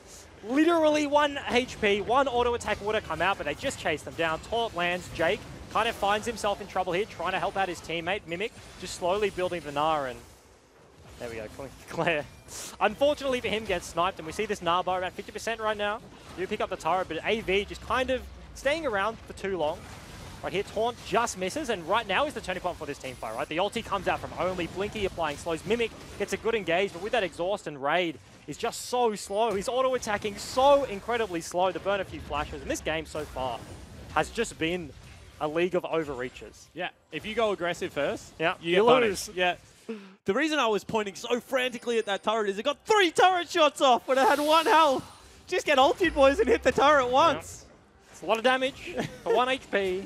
literally 1 HP, 1 auto attack would have come out, but they just chased them down. Taunt lands. Jake kind of finds himself in trouble here, trying to help out his teammate. Mimic just slowly building the Gnar, and there we go, Claire. Unfortunately for him, gets sniped, and we see this Gnar bar around 50% right now. You pick up the turret, but AV just kind of staying around for too long. Right here, Taunt just misses, and right now is the turning point for this team fight, right? The ulti comes out from only. Blinky applying slows. Mimic gets a good engage, but with that exhaust and Raid is just so slow. He's auto-attacking so incredibly slow to burn a few flashes, and this game so far has just been a league of overreaches. Yeah, if you go aggressive first, you lose. Yeah. The reason I was pointing so frantically at that turret is it got 3 turret shots off when it had 1 health. Just get ulted, boys, and hit the turret once. It's a lot of damage for 1 HP.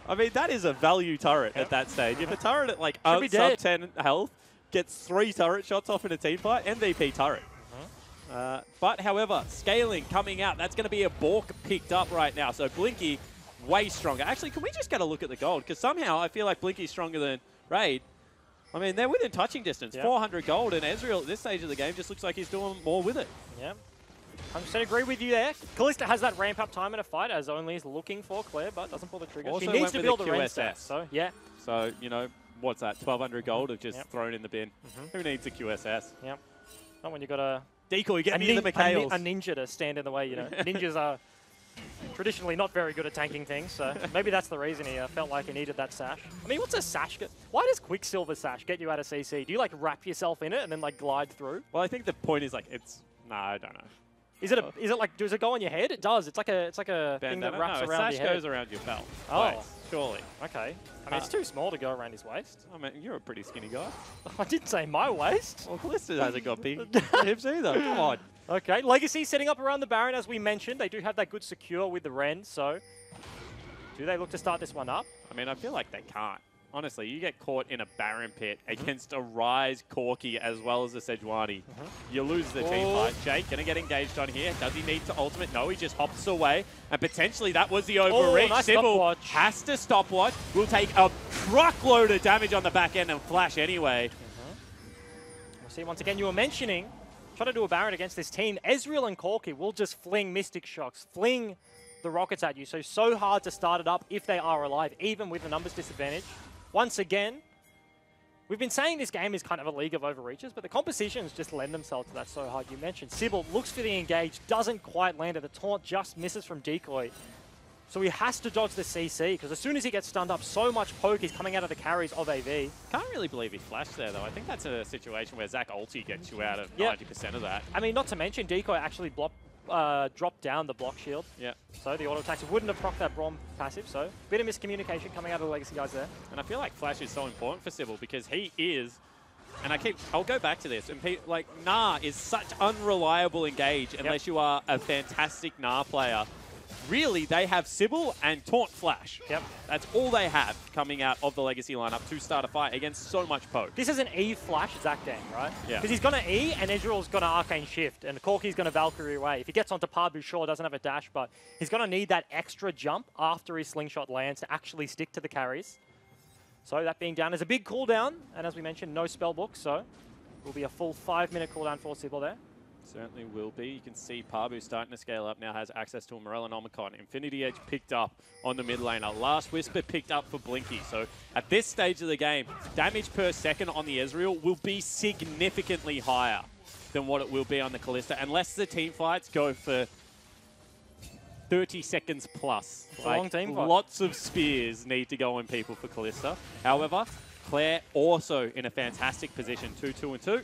I mean, that is a value turret at that stage. If a turret at like sub 10 health gets 3 turret shots off in a team fight, MVP turret. But however, scaling coming out, that's going to be a Bork picked up right now. So Blinky, way stronger. Actually, can we just get a look at the gold? Because somehow I feel like Blinky's stronger than Raid. I mean, they're within touching distance. 400 gold, and Ezreal at this stage of the game just looks like he's doing more with it. Yeah. 100% agree with you there. Kalista has that ramp-up time in a fight, as only is looking for Claire, but doesn't pull the trigger. Also she needs to build a QSS. So, yeah. So, you know, what's that? 1,200 gold have just thrown in the bin. Who needs a QSS? Yep. Not when you've got a Decoy, get me the McHales. A ninja to stand in the way, you know. Ninjas are traditionally not very good at tanking things, so maybe that's the reason he felt like he needed that sash. I mean, what's a sash? Why does Quicksilver sash get you out of CC? Do you, like, wrap yourself in it and then, like, glide through? Well, I think the point is, like, it's... Nah, I don't know. Is it like, does it go on your head? It does. It's like a thing that wraps around your head. Sash goes around your belt. Oh. Surely. Okay. I mean, it's too small to go around his waist. I mean, you're a pretty skinny guy. I didn't say my waist. Well, Calista hasn't got big hips either. Come on. Okay, Legacy setting up around the Baron, as we mentioned. They do have that good secure with the Ren, so do they look to start this one up? I mean, I feel like they can't. honestly, you get caught in a Baron pit against a Rise Corki as well as a Sejuani. You lose the team fight. Jake going to get engaged on here. Does he need to ultimate? No, he just hops away. And potentially that was the overreach. Nice Sybil has to stopwatch. Will take a truckload of damage on the back end and flash anyway. We'll see, once again, you were mentioning, try to do a Baron against this team. Ezreal and Corki will just fling Mystic Shocks, fling the rockets at you. So hard to start it up if they are alive, even with the numbers disadvantage. Once again, we've been saying this game is kind of a league of overreaches, but the compositions just lend themselves to that so hard. You mentioned Sybil looks for the engage, doesn't quite land it. The taunt just misses from decoy. So he has to dodge the CC, because as soon as he gets stunned up, so much poke is coming out of the carries of AV. Can't really believe he flashed there, though. I think that's a situation where Zach ulti gets you out of 90% of that. I mean, not to mention, decoy actually dropped down the block shield. Yeah. So the auto attacks wouldn't have procced that Braum passive, so bit of miscommunication coming out of the Legacy guys there. And I feel like Flash is so important for Sybil because he is, and I'll go back to this, and like, Gnar is such unreliable engage unless you are a fantastic Gnar player. Really, they have Sybil and Taunt Flash. Yep. That's all they have coming out of the Legacy lineup to start a fight against so much poke. This is an E Flash Zach game, right? Yeah. Because he's going to E and Ezreal's going to Arcane Shift and Corki's going to Valkyrie away. If he gets onto Parbu, sure, doesn't have a dash, but he's going to need that extra jump after his slingshot lands to actually stick to the carries. So that being down is a big cooldown, and as we mentioned, no spellbook, so it will be a full 5-minute cooldown for Sybil there. Certainly will be. You can see Parbu starting to scale up, now has access to a Morellonomicon. Infinity Edge picked up on the mid laner. Last Whisper picked up for Blinky. So at this stage of the game, damage per second on the Ezreal will be significantly higher than what it will be on the Kalista, unless the team fights go for 30 seconds plus. It's a long team fight. Lots of spears need to go on people for Kalista. However, Claire also in a fantastic position, 2-2-2.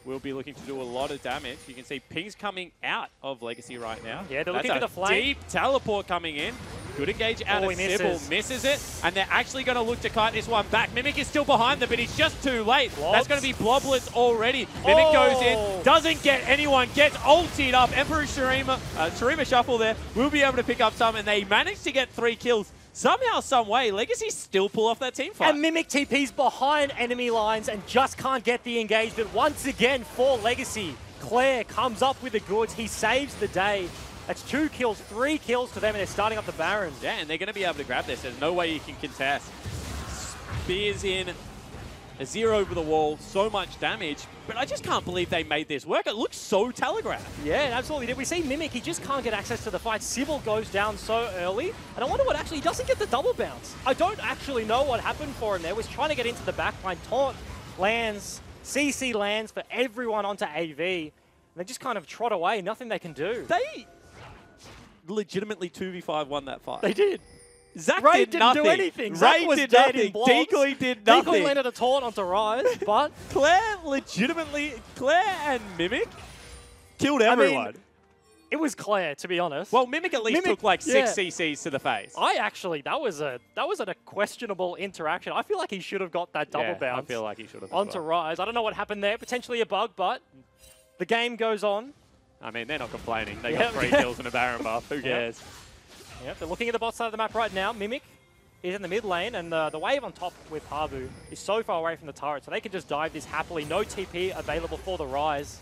Will be looking to do a lot of damage. You can see pings coming out of Legacy right now. Yeah, they're looking for the flank. Deep teleport coming in. Good engage out of Sybil. Misses it. And they're actually going to look to kite this one back. Mimic is still behind them, but he's just too late. That's going to be Bloblets already. Mimic goes in. Doesn't get anyone. Gets ultied up. Emperor Shurima Shuffle there. Will be able to pick up some. And they managed to get 3 kills. Somehow, some way, Legacy still pull off that team fight. And Mimic TP's behind enemy lines and just can't get the engagement. Once again, for Legacy, Claire comes up with the goods. He saves the day. That's 2 kills, 3 kills to them, and they're starting up the Baron. Yeah, and they're going to be able to grab this. There's no way you can contest. Spears in, a 0 over the wall, so much damage. But I just can't believe they made this work. It looks so telegraphed. Yeah, it absolutely did. We see Mimic, he just can't get access to the fight. Sybil goes down so early. And I wonder what actually, he doesn't get the double bounce. I don't actually know what happened for him there. He was trying to get into the backline. Taunt lands, CC lands for everyone onto AV. And they just kind of trot away. Nothing they can do. They legitimately 2v5 won that fight. They did. Zach Ray did nothing. Didn't do anything. Ray Zach was did dead nothing. in blocks. Decoy did nothing. Decoy landed a taunt onto Rise, but Claire and Mimic killed everyone. I mean, it was Claire, to be honest. Well, Mimic at least took like 6 CCs to the face. That was a questionable interaction. I feel like he should have got that double bounce. I feel like he should have. Onto Rise. I don't know what happened there. Potentially a bug, but the game goes on. I mean, they're not complaining. They got 3 kills and a Baron buff. Who cares? Yep, they're looking at the bot side of the map right now. Mimic is in the mid lane, and the wave on top with Parbu is so far away from the turret, so they can just dive this happily. No TP available for the Rise.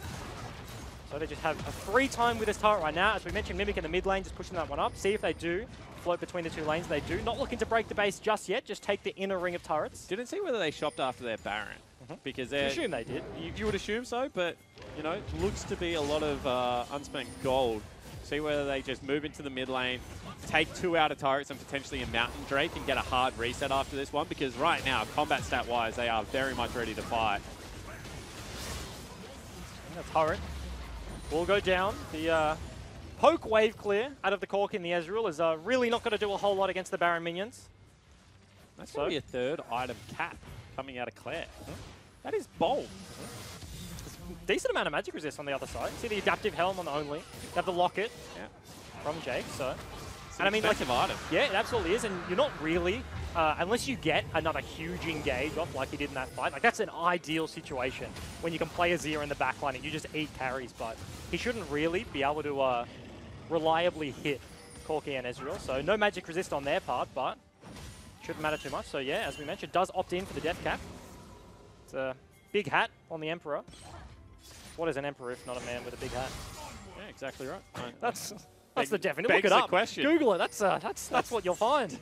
So they just have a free time with this turret right now. As we mentioned, Mimic in the mid lane, just pushing that one up. See if they do float between the 2 lanes. They do. Not looking to break the base just yet. Just take the inner ring of turrets. Didn't see whether they shopped after their Baron. Because they assume they did. You would assume so, but, you know, looks to be a lot of unspent gold. See whether they just move into the mid lane, take 2 out of turrets and potentially a Mountain Drake and get a hard reset after this one, because right now, combat stat-wise, they are very much ready to fight. The turret will go down. The poke wave clear out of the Cork in the Ezreal is really not going to do a whole lot against the Baron minions. That's going to be a 3rd item cap coming out of Claire. That is bold. Decent amount of magic resist on the other side. See the adaptive helm on the only. You have the locket from Jake, so. And I mean, like, item. Yeah, it absolutely is, and you're not really, unless you get another huge engage off like he did in that fight, like that's an ideal situation when you can play Azir in the backline and you just eat carries, but he shouldn't really be able to reliably hit Corki and Ezreal, so no magic resist on their part, but shouldn't matter too much. So yeah, as we mentioned, does opt in for the death cap. It's a big hat on the Emperor. What is an Emperor if not a man with a big hat? Yeah, exactly right. That's the definition. Begs Look it the up. question. Google it. That's what you'll find.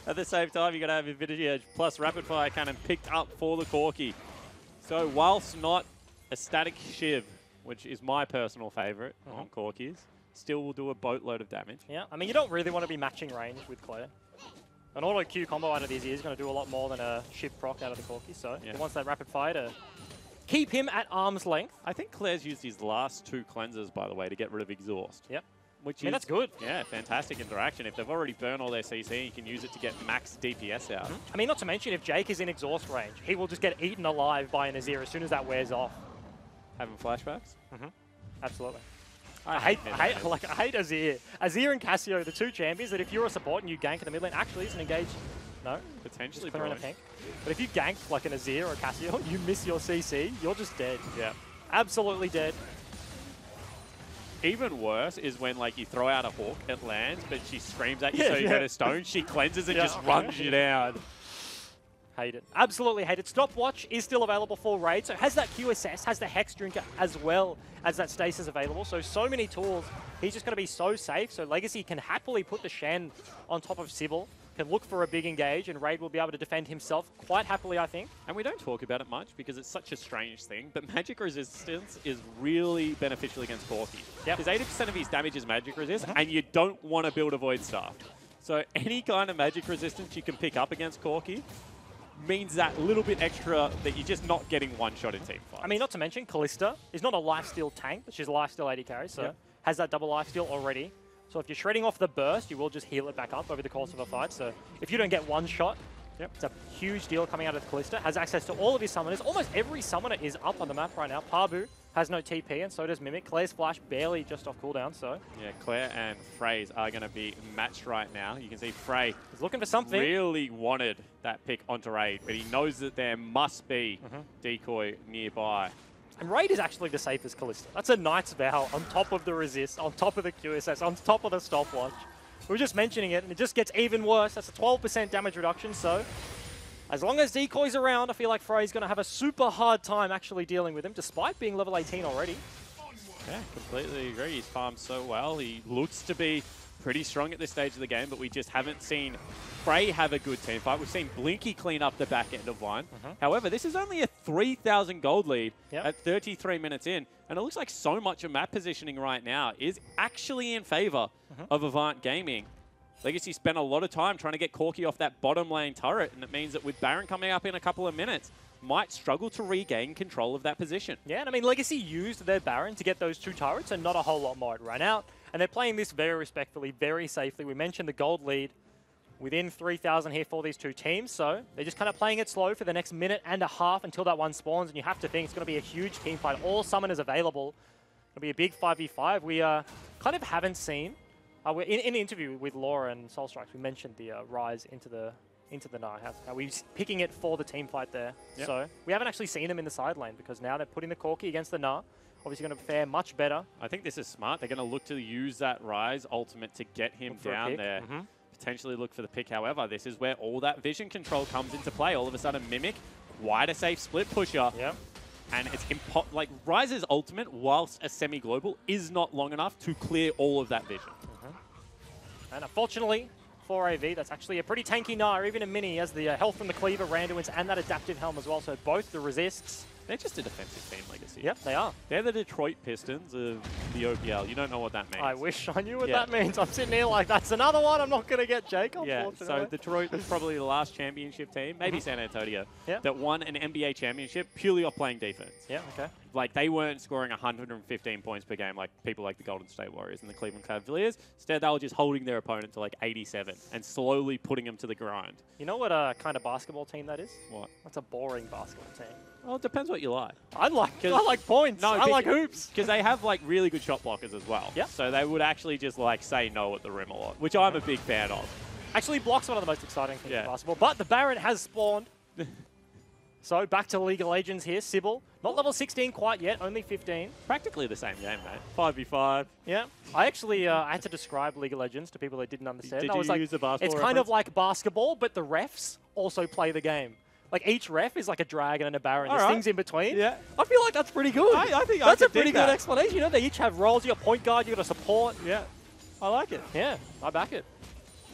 At the same time, you're going to have Infinity Edge plus Rapid Fire Cannon picked up for the Corki. So whilst not a static Shiv, which is my personal favorite on Corkis, still will do a boatload of damage. Yeah, I mean, you don't really want to be matching range with Claire. An auto Q combo out of these is going to do a lot more than a Shiv proc out of the Corki, so he wants that Rapid Fire to keep him at arm's length. I think Claire's used his last 2 cleansers, by the way, to get rid of Exhaust. Yep. Which I mean, that's good. Yeah, fantastic interaction. If they've already burned all their CC, you can use it to get max DPS out. I mean, not to mention, if Jake is in exhaust range, he will just get eaten alive by an Azir as soon as that wears off. Having flashbacks? Absolutely. I hate Azir. Azir and Cassio, the 2 champions that if you're a support and you gank in the mid lane, actually isn't engaged. No. Potentially, clear in a pink. But if you gank like an Azir or a Cassio, you miss your CC, you're just dead. Yeah. Absolutely dead. Even worse is when like you throw out a hawk, it lands, but she screams at you so you get a stone, she cleanses and just runs you down. Hate it. Absolutely hate it. Stopwatch is still available for Raid, so has that QSS, has the Hex Drinker as well as that Stasis available. So many tools. He's just going to be so safe, so Legacy can happily put the Shen on top of Sybil, can look for a big engage, and Raid will be able to defend himself quite happily, I think. And we don't talk about it much because it's such a strange thing, but magic resistance is really beneficial against Corki. Because 80% of his damage is magic resist, and you don't want to build a Void Staff. So any kind of magic resistance you can pick up against Corki means that little bit extra that you're just not getting one shot in team fights. I mean, not to mention, Callista is not a lifesteal tank, but she's a lifesteal AD carry, so has that double lifesteal already. So if you're shredding off the burst, you will just heal it back up over the course of a fight. So if you don't get one shot, it's a huge deal coming out of Callista. Has access to all of his summoners. Almost every summoner is up on the map right now. Pabu has no TP, and so does Mimic. Claire's flash barely just off cooldown, so... Yeah, Claire and Frey's are going to be matched right now. You can see Frey is looking for something. Really wanted that pick onto Raid, but he knows that there must be decoy nearby. And Raid is actually the safest Callista. That's a Knight's Vow on top of the resist, on top of the QSS, on top of the stopwatch. We were just mentioning it, and it just gets even worse. That's a 12% damage reduction, so as long as Decoy's around, I feel like Frey's going to have a super hard time actually dealing with him, despite being level 18 already. Yeah, completely agree. He's farmed so well. He looks to be pretty strong at this stage of the game, but we just haven't seen Frey have a good team fight. We've seen Blinky clean up the back end of one. However, this is only a 3,000 gold lead at 33 minutes in, and it looks like so much of map positioning right now is actually in favor of Avant Gaming. Legacy spent a lot of time trying to get Corki off that bottom lane turret, and it means that with Baron coming up in a couple of minutes, might struggle to regain control of that position. Yeah, and I mean, Legacy used their Baron to get those 2 turrets, and not a whole lot more had run out. And they're playing this very respectfully, very safely. We mentioned the gold lead within 3,000 here for these 2 teams, so they're just kind of playing it slow for the next minute and a half until that one spawns, and you have to think it's going to be a huge team fight. All summoners available. It'll be a big 5v5. We kind of haven't seen... in an interview with Laura and Soulstrikes, we mentioned the rise into the Nile. How we're picking it for the team fight there. So we haven't actually seen them in the side lane because now they're putting the Corki against the Nile. Obviously going to fare much better. I think this is smart. They're going to look to use that Rise ultimate to get him down there. Potentially look for the pick. However, this is where all that vision control comes into play. All of a sudden, Mimic, wider safe split pusher. And it's like Rise's ultimate, whilst a semi-global, is not long enough to clear all of that vision. And unfortunately, for AV, that's actually a pretty tanky Nile, even a mini, as the health from the Cleaver, Randuin's, and that adaptive helm as well. So both the resists. They're just a defensive team, Legacy. Yep, they are. They're the Detroit Pistons of the OPL. You don't know what that means. I wish I knew what that means. I'm sitting here like, that's another one I'm not going to get, Jake, unfortunately. Yeah, so Detroit was probably the last championship team, maybe San Antonio, that won an NBA championship purely off playing defense. Yeah, okay. Like, they weren't scoring 115 points per game like people like the Golden State Warriors and the Cleveland Cavaliers. Instead, they were just holding their opponent to like 87 and slowly putting them to the grind. You know what kind of basketball team that is? What? That's a boring basketball team. Well, it depends what you like. I like points. No, I like hoops. Because they have like really good shot blockers as well. Yeah. So they would actually just like say no at the rim a lot, which I'm a big fan of. Actually, block's one of the most exciting things in basketball. But the Baron has spawned. So back to League of Legends here. Sybil, not level 16 quite yet, only 15. Practically the same game, mate. 5v5. Yeah. I actually I had to describe League of Legends to people that didn't understand. Did I was you like, use a basketball it's kind of reference? like basketball, but the refs also play the game. Like each ref is like a dragon and a baron. There's things in between. Yeah. I feel like that's pretty good. I think that's I a could pretty dig good that. explanation. You know, they each have roles. You got point guard, you got a support. Yeah. I like it. Yeah, I back it.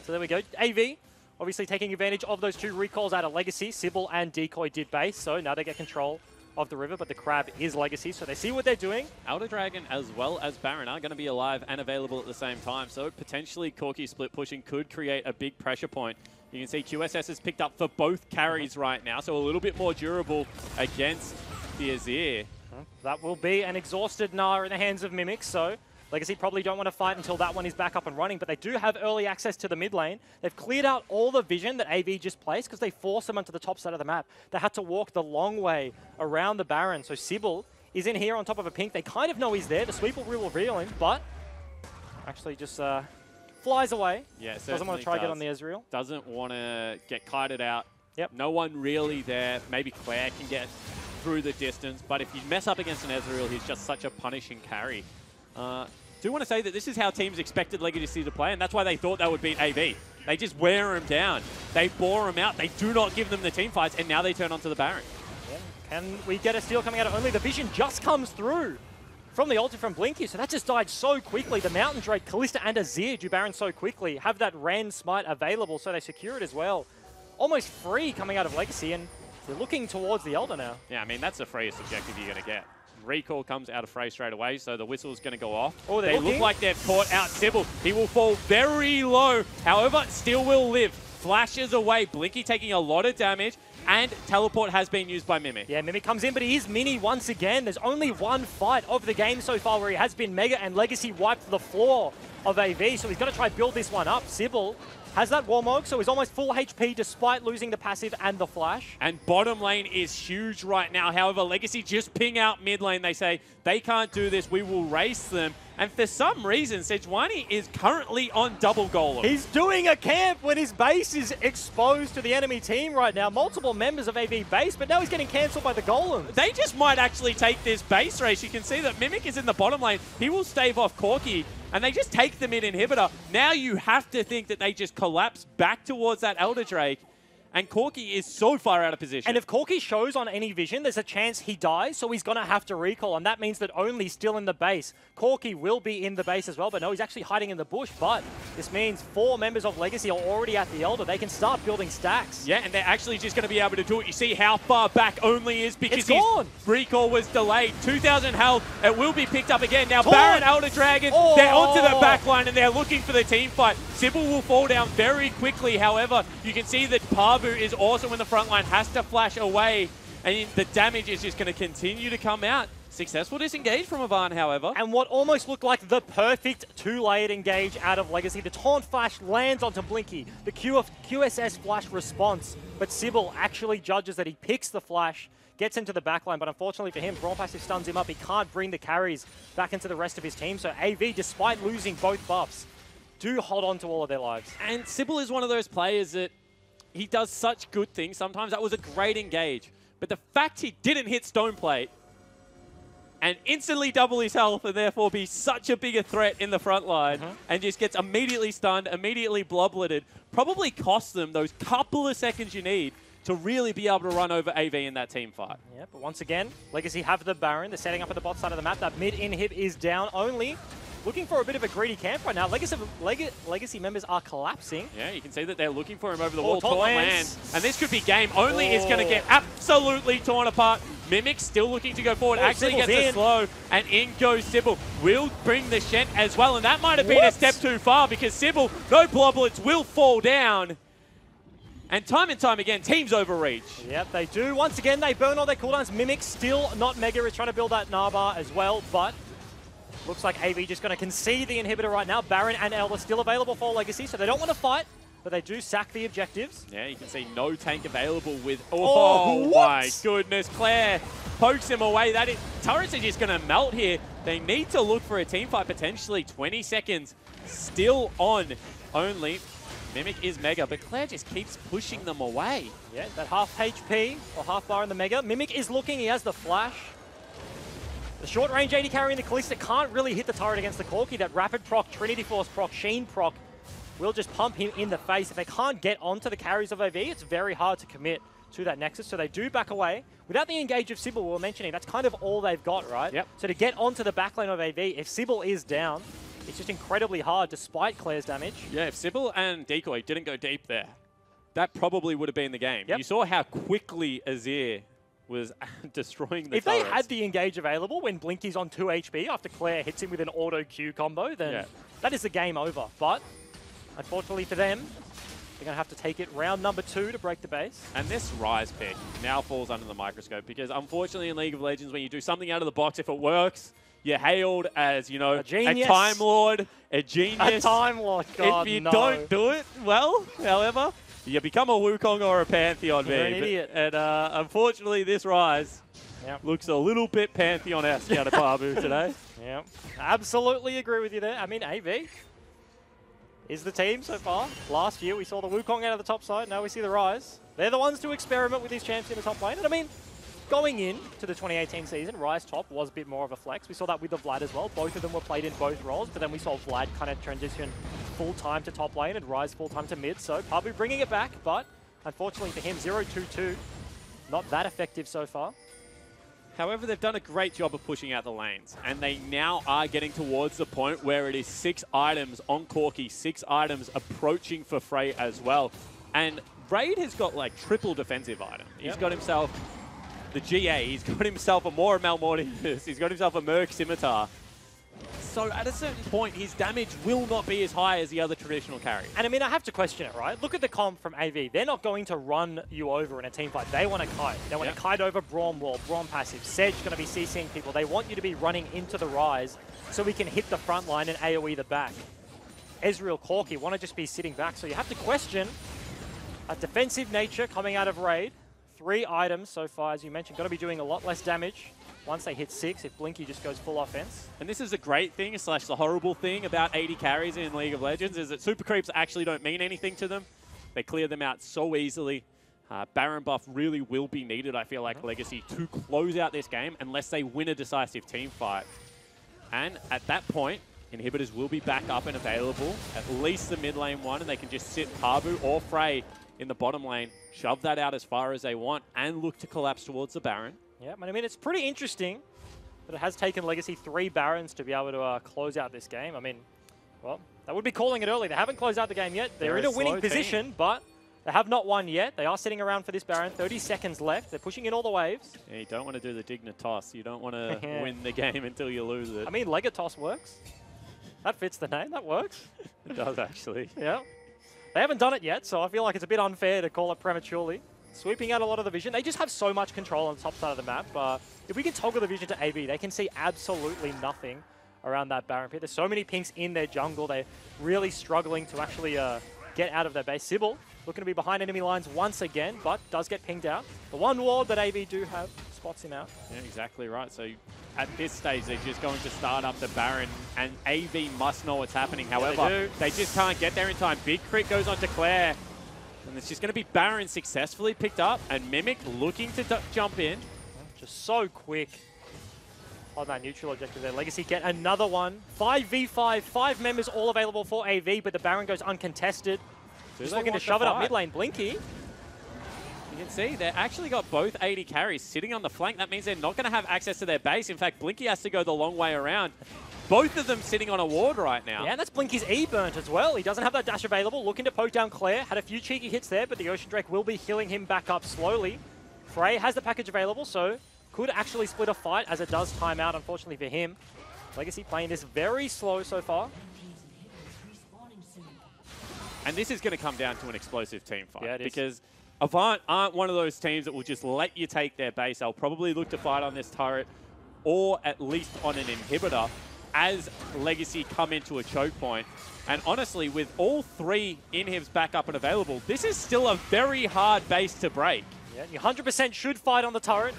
So there we go. AV, obviously taking advantage of those 2 recalls out of Legacy. Sybil and Decoy did base, so now they get control of the river, but the Crab is Legacy, so they see what they're doing. Elder Dragon as well as Baron are going to be alive and available at the same time, so potentially Corki split pushing could create a big pressure point. You can see QSS is picked up for both carries right now, so a little bit more durable against the Azir. That will be an exhausted Gnar in the hands of Mimic, so Legacy probably don't want to fight until that one is back up and running, but they do have early access to the mid lane. They've cleared out all the vision that AV just placed because they forced them onto the top side of the map. They had to walk the long way around the Baron, so Sybil is in here on top of a pink. They kind of know he's there. The sweep will reveal him, but actually just flies away. Yeah, doesn't want to try to get on the Ezreal. Doesn't want to get kited out. Yep. No one really there. Maybe Claire can get through the distance, but if you mess up against an Ezreal, he's just such a punishing carry. Do want to say that this is how teams expected Legacy to play, and that's why they thought they would beat AV. They just wear him down. They bore him out. They do not give them the team fights, and now they turn onto the Baron. Yeah. Can we get a steal coming out of only? The vision just comes through from the ulti from Blinky, so that just died so quickly. The Mountain Drake, Kalista, and Azir do Baron so quickly, have that Rend Smite available, so they secure it as well. Almost free coming out of Legacy, and they're looking towards the Elder now. Yeah, I mean, that's the freest objective you're going to get. Recall comes out of Frey straight away, so the whistle's going to go off. Oh, they look like they've caught out Sybil. He will fall very low. However, still will live. Flashes away. Blinky taking a lot of damage, and teleport has been used by Mimic. Yeah, Mimic comes in, but he is mini once again. There's only one fight of the game so far where he has been Mega, and Legacy wiped the floor of AV, so he's got to try to build this one up. Sybil has that Warmog, so he's almost full HP despite losing the passive and the flash. And bottom lane is huge right now. However, Legacy just ping out mid lane. They say, they can't do this, we will race them. And for some reason, Sejuani is currently on double golem. He's doing a camp when his base is exposed to the enemy team right now. Multiple members of AV base, but now he's getting cancelled by the golems. They just might actually take this base race. You can see that Mimic is in the bottom lane. He will stave off Corki, and they just take the mid inhibitor. Now you have to think that they just collapse back towards that Elder Drake, and Corki is so far out of position. And if Corki shows on any vision, there's a chance he dies, so he's going to have to recall, and that means that Only's still in the base. Corki will be in the base as well, but no, he's actually hiding in the bush, but this means 4 members of Legacy are already at the Elder. They can start building stacks. Yeah, and they're actually just going to be able to do it. You see how far back Only is because It's gone. his recall was delayed. 2,000 health. It will be picked up again. Now Torn. Baron, Elder Dragon, they're onto the back line and they're looking for the team fight. Sybil will fall down very quickly. However, you can see that Parvu is also in the front line, has to flash away, and the damage is just going to continue to come out. Successful disengage from Avant, however. And what almost looked like the perfect 2-layered engage out of Legacy. The Taunt Flash lands onto Blinky. The QSS Flash response. But Sybil actually judges that he picks the Flash, gets into the backline, but unfortunately for him, Brawl Passive stuns him up. He can't bring the carries back into the rest of his team. So AV, despite losing both buffs, do hold on to all of their lives. And Sybil is one of those players that he does such good things. Sometimes that was a great engage. But the fact he didn't hit Stone Plate and instantly double his health and therefore be such a bigger threat in the front line and just gets immediately stunned, immediately blobletted, probably costs them those couple of seconds you need to really be able to run over AV in that team fight. Yeah, but once again, Legacy have the Baron. They're setting up at the bot side of the map. That mid inhib is down. Only looking for a bit of a greedy camp right now. Legacy members are collapsing. Yeah, you can see that they're looking for him over the wall. Taunt Taunt lands. lands. And this could be game. Only is going to get absolutely torn apart. Mimic still looking to go forward. Actually Sybil's gets a in. slow. And in goes Sybil. Will bring the Shent as well. And that might have been a step too far because Sybil, no bloblets, will fall down. And time again, teams overreach. Yep, they do. Once again, they burn all their cooldowns. Mimic still not Mega, is trying to build that Narbar as well, but looks like AV just going to concede the inhibitor right now. Baron and Elder still available for Legacy, so they don't want to fight, but they do sack the objectives. Yeah, you can see no tank available with... Oh, my goodness. Claire pokes him away. Turrets are just going to melt here. They need to look for a team fight potentially. 20 seconds still on Only. Mimic is Mega, but Claire just keeps pushing them away. Yeah, that half HP or half bar in the Mega. Mimic is looking, he has the flash. The short range AD carry in the Kalista can't really hit the turret against the Corki. That rapid proc, Trinity Force proc, Sheen proc will just pump him in the face. If they can't get onto the carries of AV, it's very hard to commit to that Nexus, so they do back away. Without the engage of Sybil, we were mentioning, that's kind of all they've got, right? Yep. So to get onto the backline of AV, if Sybil is down, it's just incredibly hard despite Claire's damage. Yeah, if Sybil and Decoy didn't go deep there, that probably would have been the game. Yep. You saw how quickly Azir was destroying the If turrets. they had the engage available when Blinky's on 2 HP after Claire hits him with an auto Q combo, then that is the game over. But unfortunately for them, they're going to have to take it round number 2 to break the base. And this Rise pick now falls under the microscope because unfortunately in League of Legends, when you do something out of the box, if it works, you're hailed as, you know, A genius. a Time Lord, a genius. A Time Lord, God, If you no. don't do it well, however, you become a Wukong or a Pantheon. You're an idiot. And unfortunately, this Rise looks a little bit Pantheon-esque out of Pabu today. Yeah, absolutely agree with you there. I mean, AV is the team so far. Last year, we saw the Wukong out of the top side. Now we see the Rise. They're the ones to experiment with these champs in the top lane. And I mean, going into the 2018 season, Rise top was a bit more of a flex. We saw that with the Vlad as well. Both of them were played in both roles, but then we saw Vlad kind of transition full-time to top lane and Rise full-time to mid. So Pabu bringing it back, but unfortunately for him, 0-2-2, not that effective so far. However, they've done a great job of pushing out the lanes, and they now are getting towards the point where it is 6 items on Corki, 6 items approaching for Frey as well. And Raid has got like triple defensive item. He's got himself the GA, he's got himself a Mora Malmortius, he's got himself a Merc Scimitar. So at a certain point, his damage will not be as high as the other traditional carries. And I mean, I have to question it, right? Look at the comp from AV. They're not going to run you over in a team fight. They want to kite. They want to kite over Braum Wall, Braum passive. Sedge going to be CCing people. They want you to be running into the Rise so we can hit the front line and AoE the back. Ezreal, Corki want to just be sitting back. So you have to question a defensive nature coming out of Raid. 3 items so far, as you mentioned, going to be doing a lot less damage once they hit 6, if Blinky just goes full offense. And this is a great thing, / the horrible thing about 80 carries in League of Legends, is that super creeps actually don't mean anything to them. They clear them out so easily. Baron buff really will be needed, I feel like, Legacy, to close out this game unless they win a decisive team fight. And at that point, inhibitors will be back up and available, at least the mid lane one, and they can just sit Pabu or Frey in the bottom lane, shove that out as far as they want, and look to collapse towards the Baron. Yeah, I mean, it's pretty interesting that it has taken Legacy 3 Barons to be able to close out this game. I mean, well, they would be calling it early. They haven't closed out the game yet. They're in a winning position, but they have not won yet. They are sitting around for this Baron. 30 seconds left. They're pushing in all the waves. Yeah, you don't want to do the Dignitas. You don't want to win the game until you lose it. I mean, Legatos works. That fits the name. That works. It does, actually. Yeah. They haven't done it yet, so I feel like it's a bit unfair to call it prematurely. Sweeping out a lot of the vision. They just have so much control on the top side of the map. If we can toggle the vision to AV, they can see absolutely nothing around that Baron pit. There's so many pinks in their jungle. They're really struggling to actually get out of their base. Sybil looking to be behind enemy lines once again, but does get pinged out. The one ward that AV do have spots him out. Yeah, exactly right. So at this stage, they're just going to start up the Baron, and AV must know what's happening. However, they just can't get there in time. Big crit goes on to Claire. And it's just going to be Baron successfully picked up, and Mimic looking to jump in. Just so quick on that neutral objective there. Legacy get another one. 5v5, 5 members all available for AV, but the Baron goes uncontested. Just looking to shove it up mid lane. Blinky. You can see they've actually got both 80 carries sitting on the flank. That means they're not going to have access to their base. In fact, Blinky has to go the long way around. Both of them sitting on a ward right now. Yeah, and that's Blinky's E burnt as well. He doesn't have that dash available. Looking to poke down Claire. Had a few cheeky hits there, but the Ocean Drake will be healing him back up slowly. Frey has the package available, so could actually split a fight as it does time out, unfortunately for him. Legacy playing this very slow so far. And this is going to come down to an explosive team fight. Yeah, it is. Because Avant aren't one of those teams that will just let you take their base. They'll probably look to fight on this turret or at least on an inhibitor as Legacy come into a choke point. And honestly, with all 3 inhibs back up and available, this is still a very hard base to break. Yeah, you 100% should fight on the turret.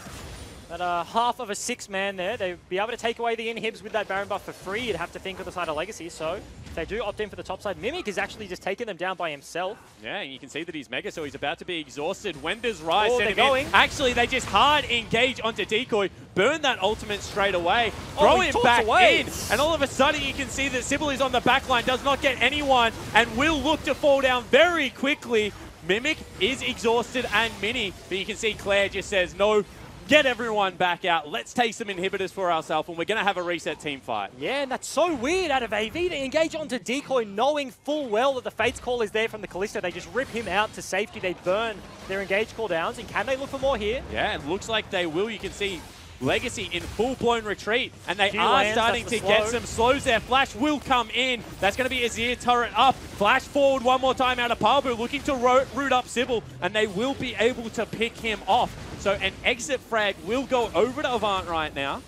That half of a 6-man there. They'd be able to take away the inhibs with that Baron buff for free. You'd have to think of the side of Legacy. So if they do opt in for the top side, Mimic is actually just taking them down by himself. Yeah, and you can see that he's Mega, so he's about to be exhausted. When does Rise Oh, send they're him going. in? Actually, they just hard engage onto Decoy, burn that ultimate straight away, throw he him talks back away. in, and all of a sudden you can see that Sybil is on the back line, does not get anyone, and will look to fall down very quickly. Mimic is exhausted and Mini, but you can see Claire just says, no, get everyone back out. Let's take some inhibitors for ourselves, and we're going to have a reset team fight. Yeah, and that's so weird out of AV to engage onto Decoy, knowing full well that the Fates call is there from the Callisto. They just rip him out to safety. They burn their engage cooldowns, and can they look for more here? Yeah, it looks like they will. You can see Legacy in full-blown retreat, and they Q are lands, starting that's to the get slow. some slows there. Flash will come in. That's going to be Azir turret up. Flash forward one more time out of Palbu, looking to root up Sybil, and they will be able to pick him off. So an exit frag will go over to Avant right now,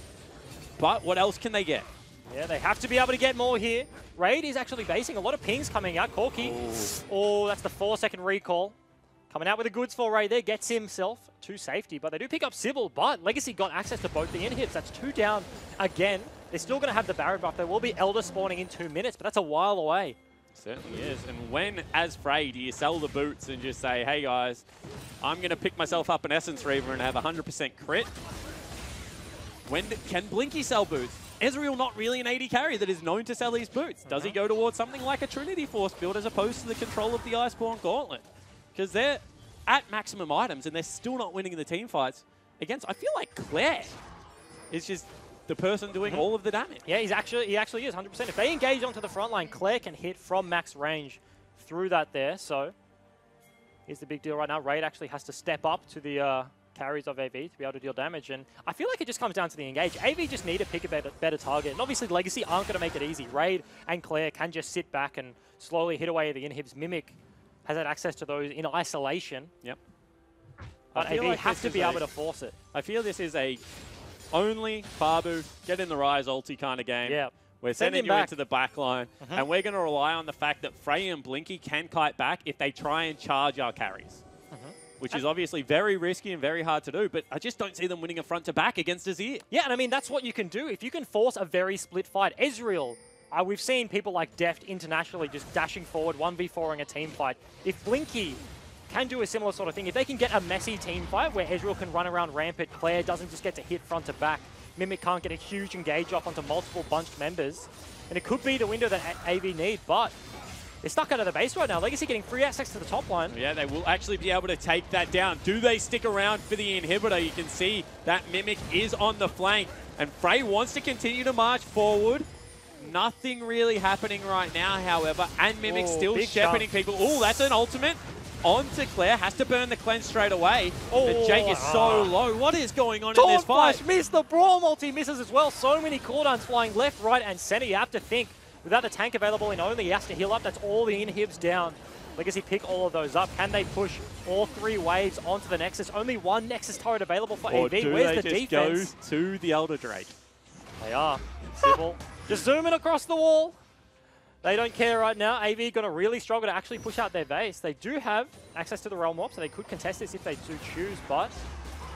but what else can they get? Yeah, they have to be able to get more here. Raid is actually basing a lot of pings coming out. Corki, oh, that's the 4-second recall. Coming out with the goods for Raid there, gets himself to safety, but they do pick up Sybil, but Legacy got access to both the inhibs. That's 2 down again. They're still going to have the Baron buff. There will be Elder spawning in 2 minutes, but that's a while away. Certainly is. And when, as Frey, do you sell the boots and just say, hey guys, I'm going to pick myself up an Essence Reaver and have 100% crit? When can Blinky sell boots? Ezreal not really an AD carry that is known to sell these boots. Does he go towards something like a Trinity Force build as opposed to the control of the Iceborne Gauntlet? Because they're at maximum items and they're still not winning in the team fights against, I feel like Claire is just the person doing all of the damage. Yeah, he actually is 100%. If they engage onto the front line, Claire can hit from max range through that there. So here's the big deal right now. Raid actually has to step up to the carries of AV to be able to deal damage. And I feel like it just comes down to the engage. AV just need to pick a better target. And obviously Legacy aren't going to make it easy. Raid and Claire can just sit back and slowly hit away at the inhibs. Mimic has had access to those in isolation. Yep. But AV like has to be able to force it. I feel this is a only Fabu, get in the Rise ulti kind of game. Yeah. We're Send sending him you back. into the back line, and we're going to rely on the fact that Frey and Blinky can kite back if they try and charge our carries. Which is obviously very risky and very hard to do, but I just don't see them winning a front-to-back against Azir. Yeah, and I mean, that's what you can do. If you can force a very split fight. Ezreal, we've seen people like Deft internationally just dashing forward, 1v4ing a team fight. If Blinky can do a similar sort of thing, if they can get a messy team fight where Ezreal can run around rampant, Claire doesn't just get to hit front to back, Mimic can't get a huge engage off onto multiple bunched members, and it could be the window that AV need, but they're stuck out of the base right now. Legacy getting free access to the top line. Yeah, they will actually be able to take that down. Do they stick around for the inhibitor? You can see that Mimic is on the flank, and Frey wants to continue to march forward. Nothing really happening right now, however, and Mimic still shepherding people. Oh, that's an ultimate onto Claire. Has to burn the cleanse straight away. The Jake is so low. What is going on in this fight? Flash missed the Brawl multi, misses as well. So many cooldowns flying left, right, and center. You have to think, without the tank available in only, he has to heal up. That's all the inhibs down. Legacy pick all of those up. Can they push all 3 waves onto the Nexus? Only 1 Nexus turret available for Or AV. do Where's they the just defense? go to the Elder Drake? They are. Sybil just zooming across the wall. They don't care right now. AV going to really struggle to actually push out their base. They do have access to the Realm Warp, so they could contest this if they do choose, but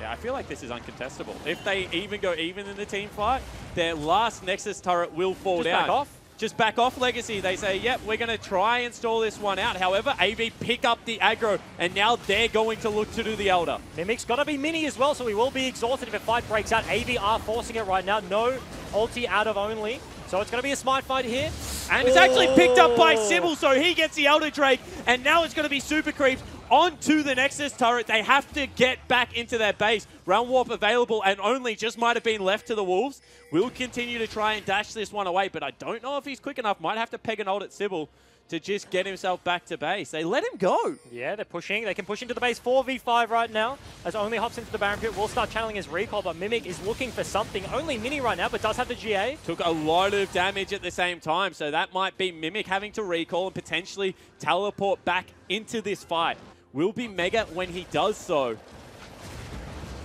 yeah, I feel like this is uncontestable. If they even go even in the team fight, their last Nexus turret will fall down. Back off. Just back off, Legacy. They say, yep, we're going to try and stall this one out. However, AV pick up the aggro, and now they're going to look to do the Elder. Mimic's got to be mini as well, so he will be exhausted if a fight breaks out. AV are forcing it right now. No ulti out of only. So it's going to be a smart fight here. And it's actually picked up by Sybil, so he gets the Elder Drake. And now it's going to be Super Creeps onto the Nexus turret. They have to get back into their base. Realm Warp available and only just might have been left to the Wolves. Will continue to try and dash this one away, but I don't know if he's quick enough. Might have to peg an ult at Sybil to just get himself back to base. They let him go. Yeah, they're pushing. They can push into the base 4v5 right now. As Only hops into the Baron Pit, will start channeling his recall, but Mimic is looking for something. Only mini right now, but does have the GA. Took a lot of damage at the same time, so that might be Mimic having to recall and potentially teleport back into this fight. Will be Mega when he does so.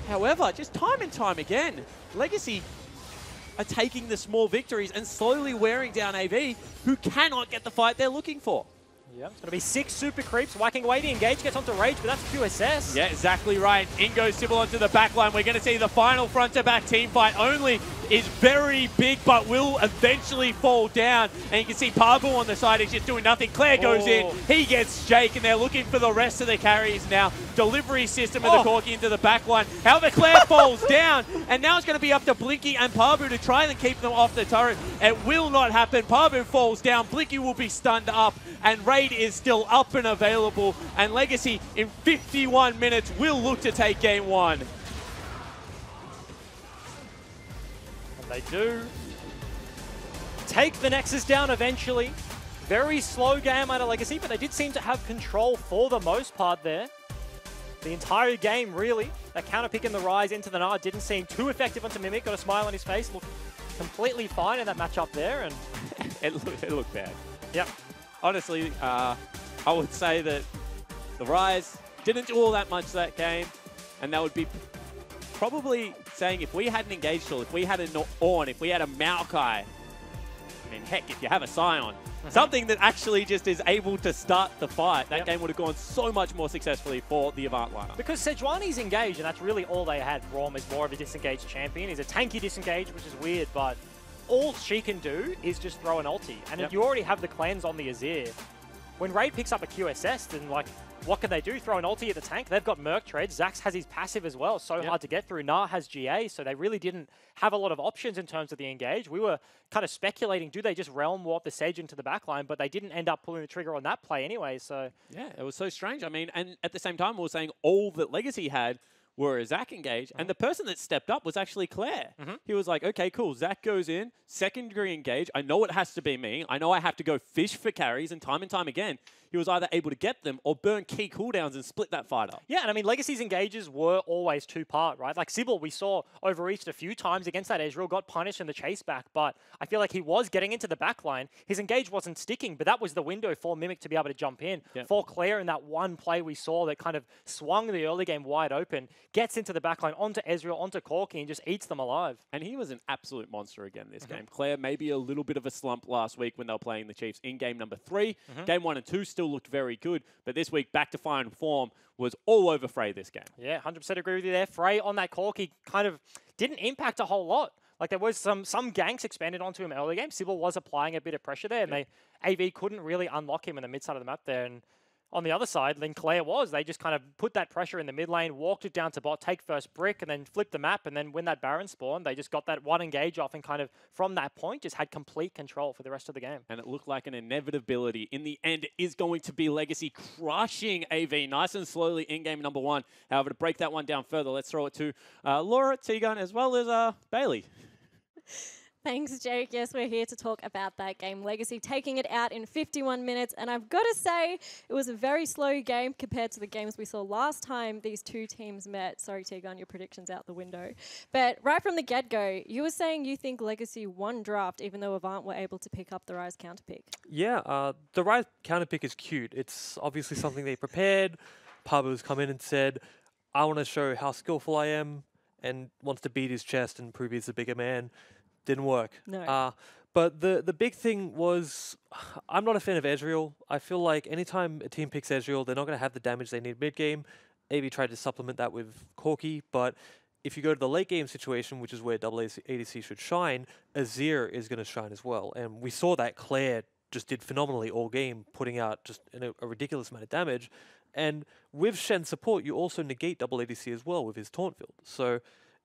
However, just time and time again, Legacy are taking the small victories and slowly wearing down AV, who cannot get the fight they're looking for. Yeah, it's going to be 6 super creeps whacking away. The engage gets onto Rage, but that's QSS. Yeah, exactly right. In goes Sybil onto the back line. We're going to see the final front-to-back team fight. Only is very big, but will eventually fall down. And you can see Parbu on the side. He's just doing nothing. Claire goes in. He gets Jake, and they're looking for the rest of the carries now. Delivery system of the Corky into the back line. However, Claire falls down, and now it's going to be up to Blinky and Parbu to try and keep them off the turret. It will not happen. Parbu falls down. Blinky will be stunned up, and Raid is still up and available. And Legacy, in 51 minutes, will look to take game 1. And they do take the Nexus down eventually. Very slow game out of Legacy, but they did seem to have control for the most part there. The entire game, really. That counter pick in the Rise into the Nard didn't seem too effective onto Mimic. Got a smile on his face. Looked completely fine in that matchup there. And it looked bad. Yep. Honestly, I would say that the Rise didn't do all that much that game, and that would be probably saying if we had an Engage tool, if we had an Ornn, if we had a Maokai, I mean, heck, if you have a Scion, something that actually just is able to start the fight, that game would have gone so much more successfully for the Avant lineup. Because Sejuani's engaged, and that's really all they had. Braum is more of a disengaged champion. He's a tanky disengage, which is weird, but all she can do is just throw an ulti. And if you already have the cleanse on the Azir, when Raid picks up a QSS, then like, what can they do? Throw an ulti at the tank? They've got Merc Tread. Zax has his passive as well. So hard to get through. Nah has GA, so they really didn't have a lot of options in terms of the engage. We were kind of speculating, do they just Realm Warp the Sedge into the backline? But they didn't end up pulling the trigger on that play anyway, so... Yeah, it was so strange. I mean, and at the same time, we were saying all that Legacy had were a Zac engage, and the person that stepped up was actually Claire. He was like, okay, cool, Zac goes in, secondary engage, I know it has to be me, I know I have to go fish for carries, and time again, he was either able to get them or burn key cooldowns and split that fight up. Yeah, and I mean, Legacy's engages were always two-part, right? Like, Sybil, we saw overreached a few times against that Ezreal, got punished in the chase back, but I feel like he was getting into the backline. His engage wasn't sticking, but that was the window for Mimic to be able to jump in. For Claire in that one play we saw that kind of swung the early game wide open, gets into the backline, onto Ezreal, onto Corky, and just eats them alive. And he was an absolute monster again this game. Claire, maybe a little bit of a slump last week when they were playing the Chiefs in game number 3. Game 1 and 2 still looked very good, but this week, back to fine form, was all over Frey this game. Yeah, 100% agree with you there. Frey on that Corky kind of didn't impact a whole lot. Like, there was some ganks expanded onto him early game. Sybil was applying a bit of pressure there, and AV couldn't really unlock him in the mid side of the map there. And on the other side, then Claire was. They just kind of put that pressure in the mid lane, walked it down to bot, take first brick, and then flip the map. And then when that Baron spawned, they just got that one engage off and kind of, from that point, just had complete control for the rest of the game. And it looked like an inevitability. In the end, it is going to be Legacy crushing AV nice and slowly in game number 1. However, to break that one down further, let's throw it to Laura, Tegan, as well as Bailey. Thanks, Jake. Yes, we're here to talk about that game. Legacy taking it out in 51 minutes. And I've got to say, it was a very slow game compared to the games we saw last time these two teams met. Sorry, Tegan, your prediction's out the window. But right from the get-go, you were saying you think Legacy won draft, even though Avant were able to pick up the Rise counterpick. Yeah, the Rise counterpick is cute. It's obviously something they prepared. Parbu's come in and said, I want to show how skillful I am, and wants to beat his chest and prove he's a bigger man. Didn't work. No. But the big thing was, I'm not a fan of Ezreal. I feel like anytime a team picks Ezreal, they're not going to have the damage they need mid-game. AV tried to supplement that with Corky, but if you go to the late-game situation, which is where ADC should shine, Azir is going to shine as well. And we saw that Claire just did phenomenally all game, putting out just a ridiculous amount of damage. And with Shen's support, you also negate double ADC as well with his taunt field. So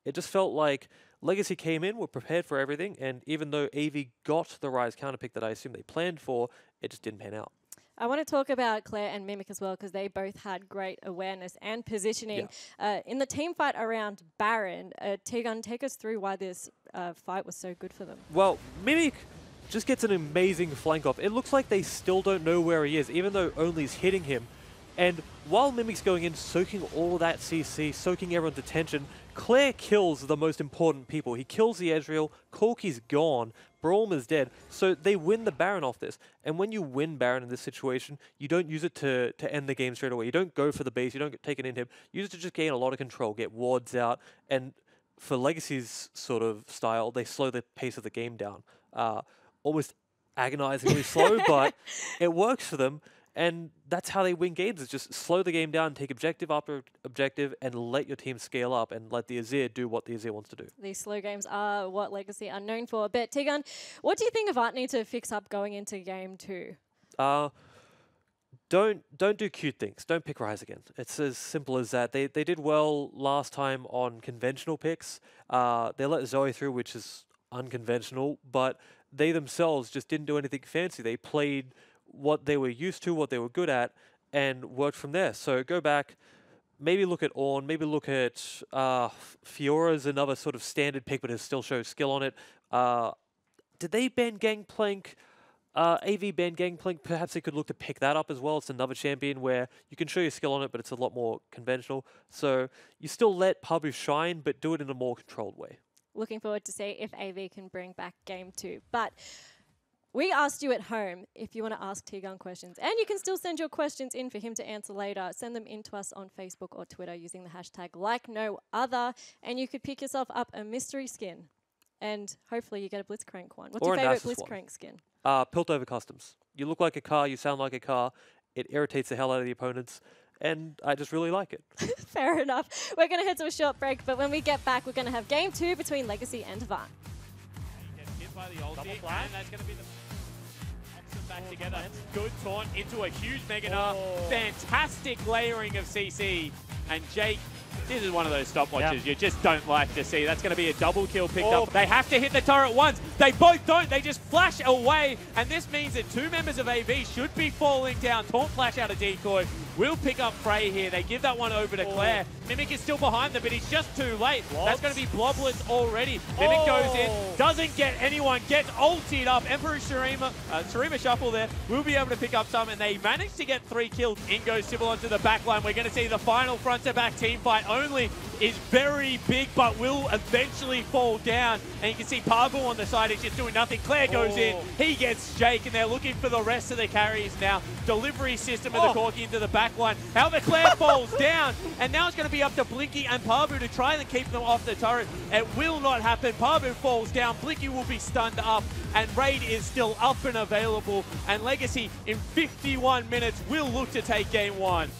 it just felt like Legacy came in, were prepared for everything, and even though AV got the Rise counterpick that I assume they planned for, it just didn't pan out. I want to talk about Claire and Mimic as well, because they both had great awareness and positioning. In the team fight around Baron, Tegan, take us through why this fight was so good for them. Well, Mimic just gets an amazing flank off. It looks like they still don't know where he is, even though Only's hitting him. And while Mimic's going in, soaking all that CC, soaking everyone's attention, Claire kills the most important people. He kills the Ezreal, Corky's gone, Braum is dead, so they win the Baron off this. And when you win Baron in this situation, you don't use it to end the game straight away. You don't go for the base, you don't take it into him. You use it to just gain a lot of control, get wards out, and for Legacy's sort of style, they slow the pace of the game down. Almost agonizingly slow, but it works for them. And that's how they win games, is just slow the game down, take objective after objective, and let your team scale up and let the Azir do what the Azir wants to do. These slow games are what Legacy are known for. But Tegan, what do you think Avant need to fix up going into game 2? Don't do cute things. Don't pick Ryze again. It's as simple as that. They did well last time on conventional picks. They let Zoe through, which is unconventional, but they themselves just didn't do anything fancy. They played what they were used to, what they were good at, and worked from there. So go back, maybe look at Ornn, maybe look at Fiora's another sort of standard pick, but it still shows skill on it. Did they ban Gangplank? AV ban Gangplank, perhaps they could look to pick that up as well. It's another champion where you can show your skill on it, but it's a lot more conventional. So you still let Pabu shine, but do it in a more controlled way. Looking forward to see if AV can bring back game 2. But we asked you at home if you want to ask Tegan questions. And you can still send your questions in for him to answer later. Send them in to us on Facebook or Twitter using the hashtag #LikeNoOther. And you could pick yourself up a mystery skin. And hopefully you get a Blitzcrank one. What's or your favorite Nasus Blitzcrank skin? Piltover Customs. You look like a car, you sound like a car. It irritates the hell out of the opponents. And I just really like it. Fair enough. We're going to head to a short break. But when we get back, we're going to have game 2 between Legacy and Avant. By the ulti, and that's going to be the back together. Good taunt into a huge Mega Gnar. Fantastic layering of CC. And Jake, this is one of those stopwatches you just don't like to see. That's going to be a double kill picked up. They have to hit the turret once. They both don't. They just flash away. And this means that 2 members of AV should be falling down. Taunt flash out of decoy. Will pick up Frey here. They give that one over to Claire. Mimic is still behind them, but he's just too late. That's going to be Blobless already. Mimic goes in, doesn't get anyone, gets ultied up. Emperor Shurima Shuffle there will be able to pick up some, and they manage to get 3 kills. In goes Sybil onto the back line. We're going to see the final front-to-back team fight only is very big, but will eventually fall down. And you can see Pabu on the side is just doing nothing. Claire goes in, he gets Jake, and they're looking for the rest of the carries now. Delivery system of the Corki into the back line. However, Claire falls down, and now it's going to be up to Blinky and Pabu to try and keep them off the turret. It will not happen. Pabu falls down, Blinky will be stunned up, and Raid is still up and available. And Legacy, in 51 minutes, will look to take game 1.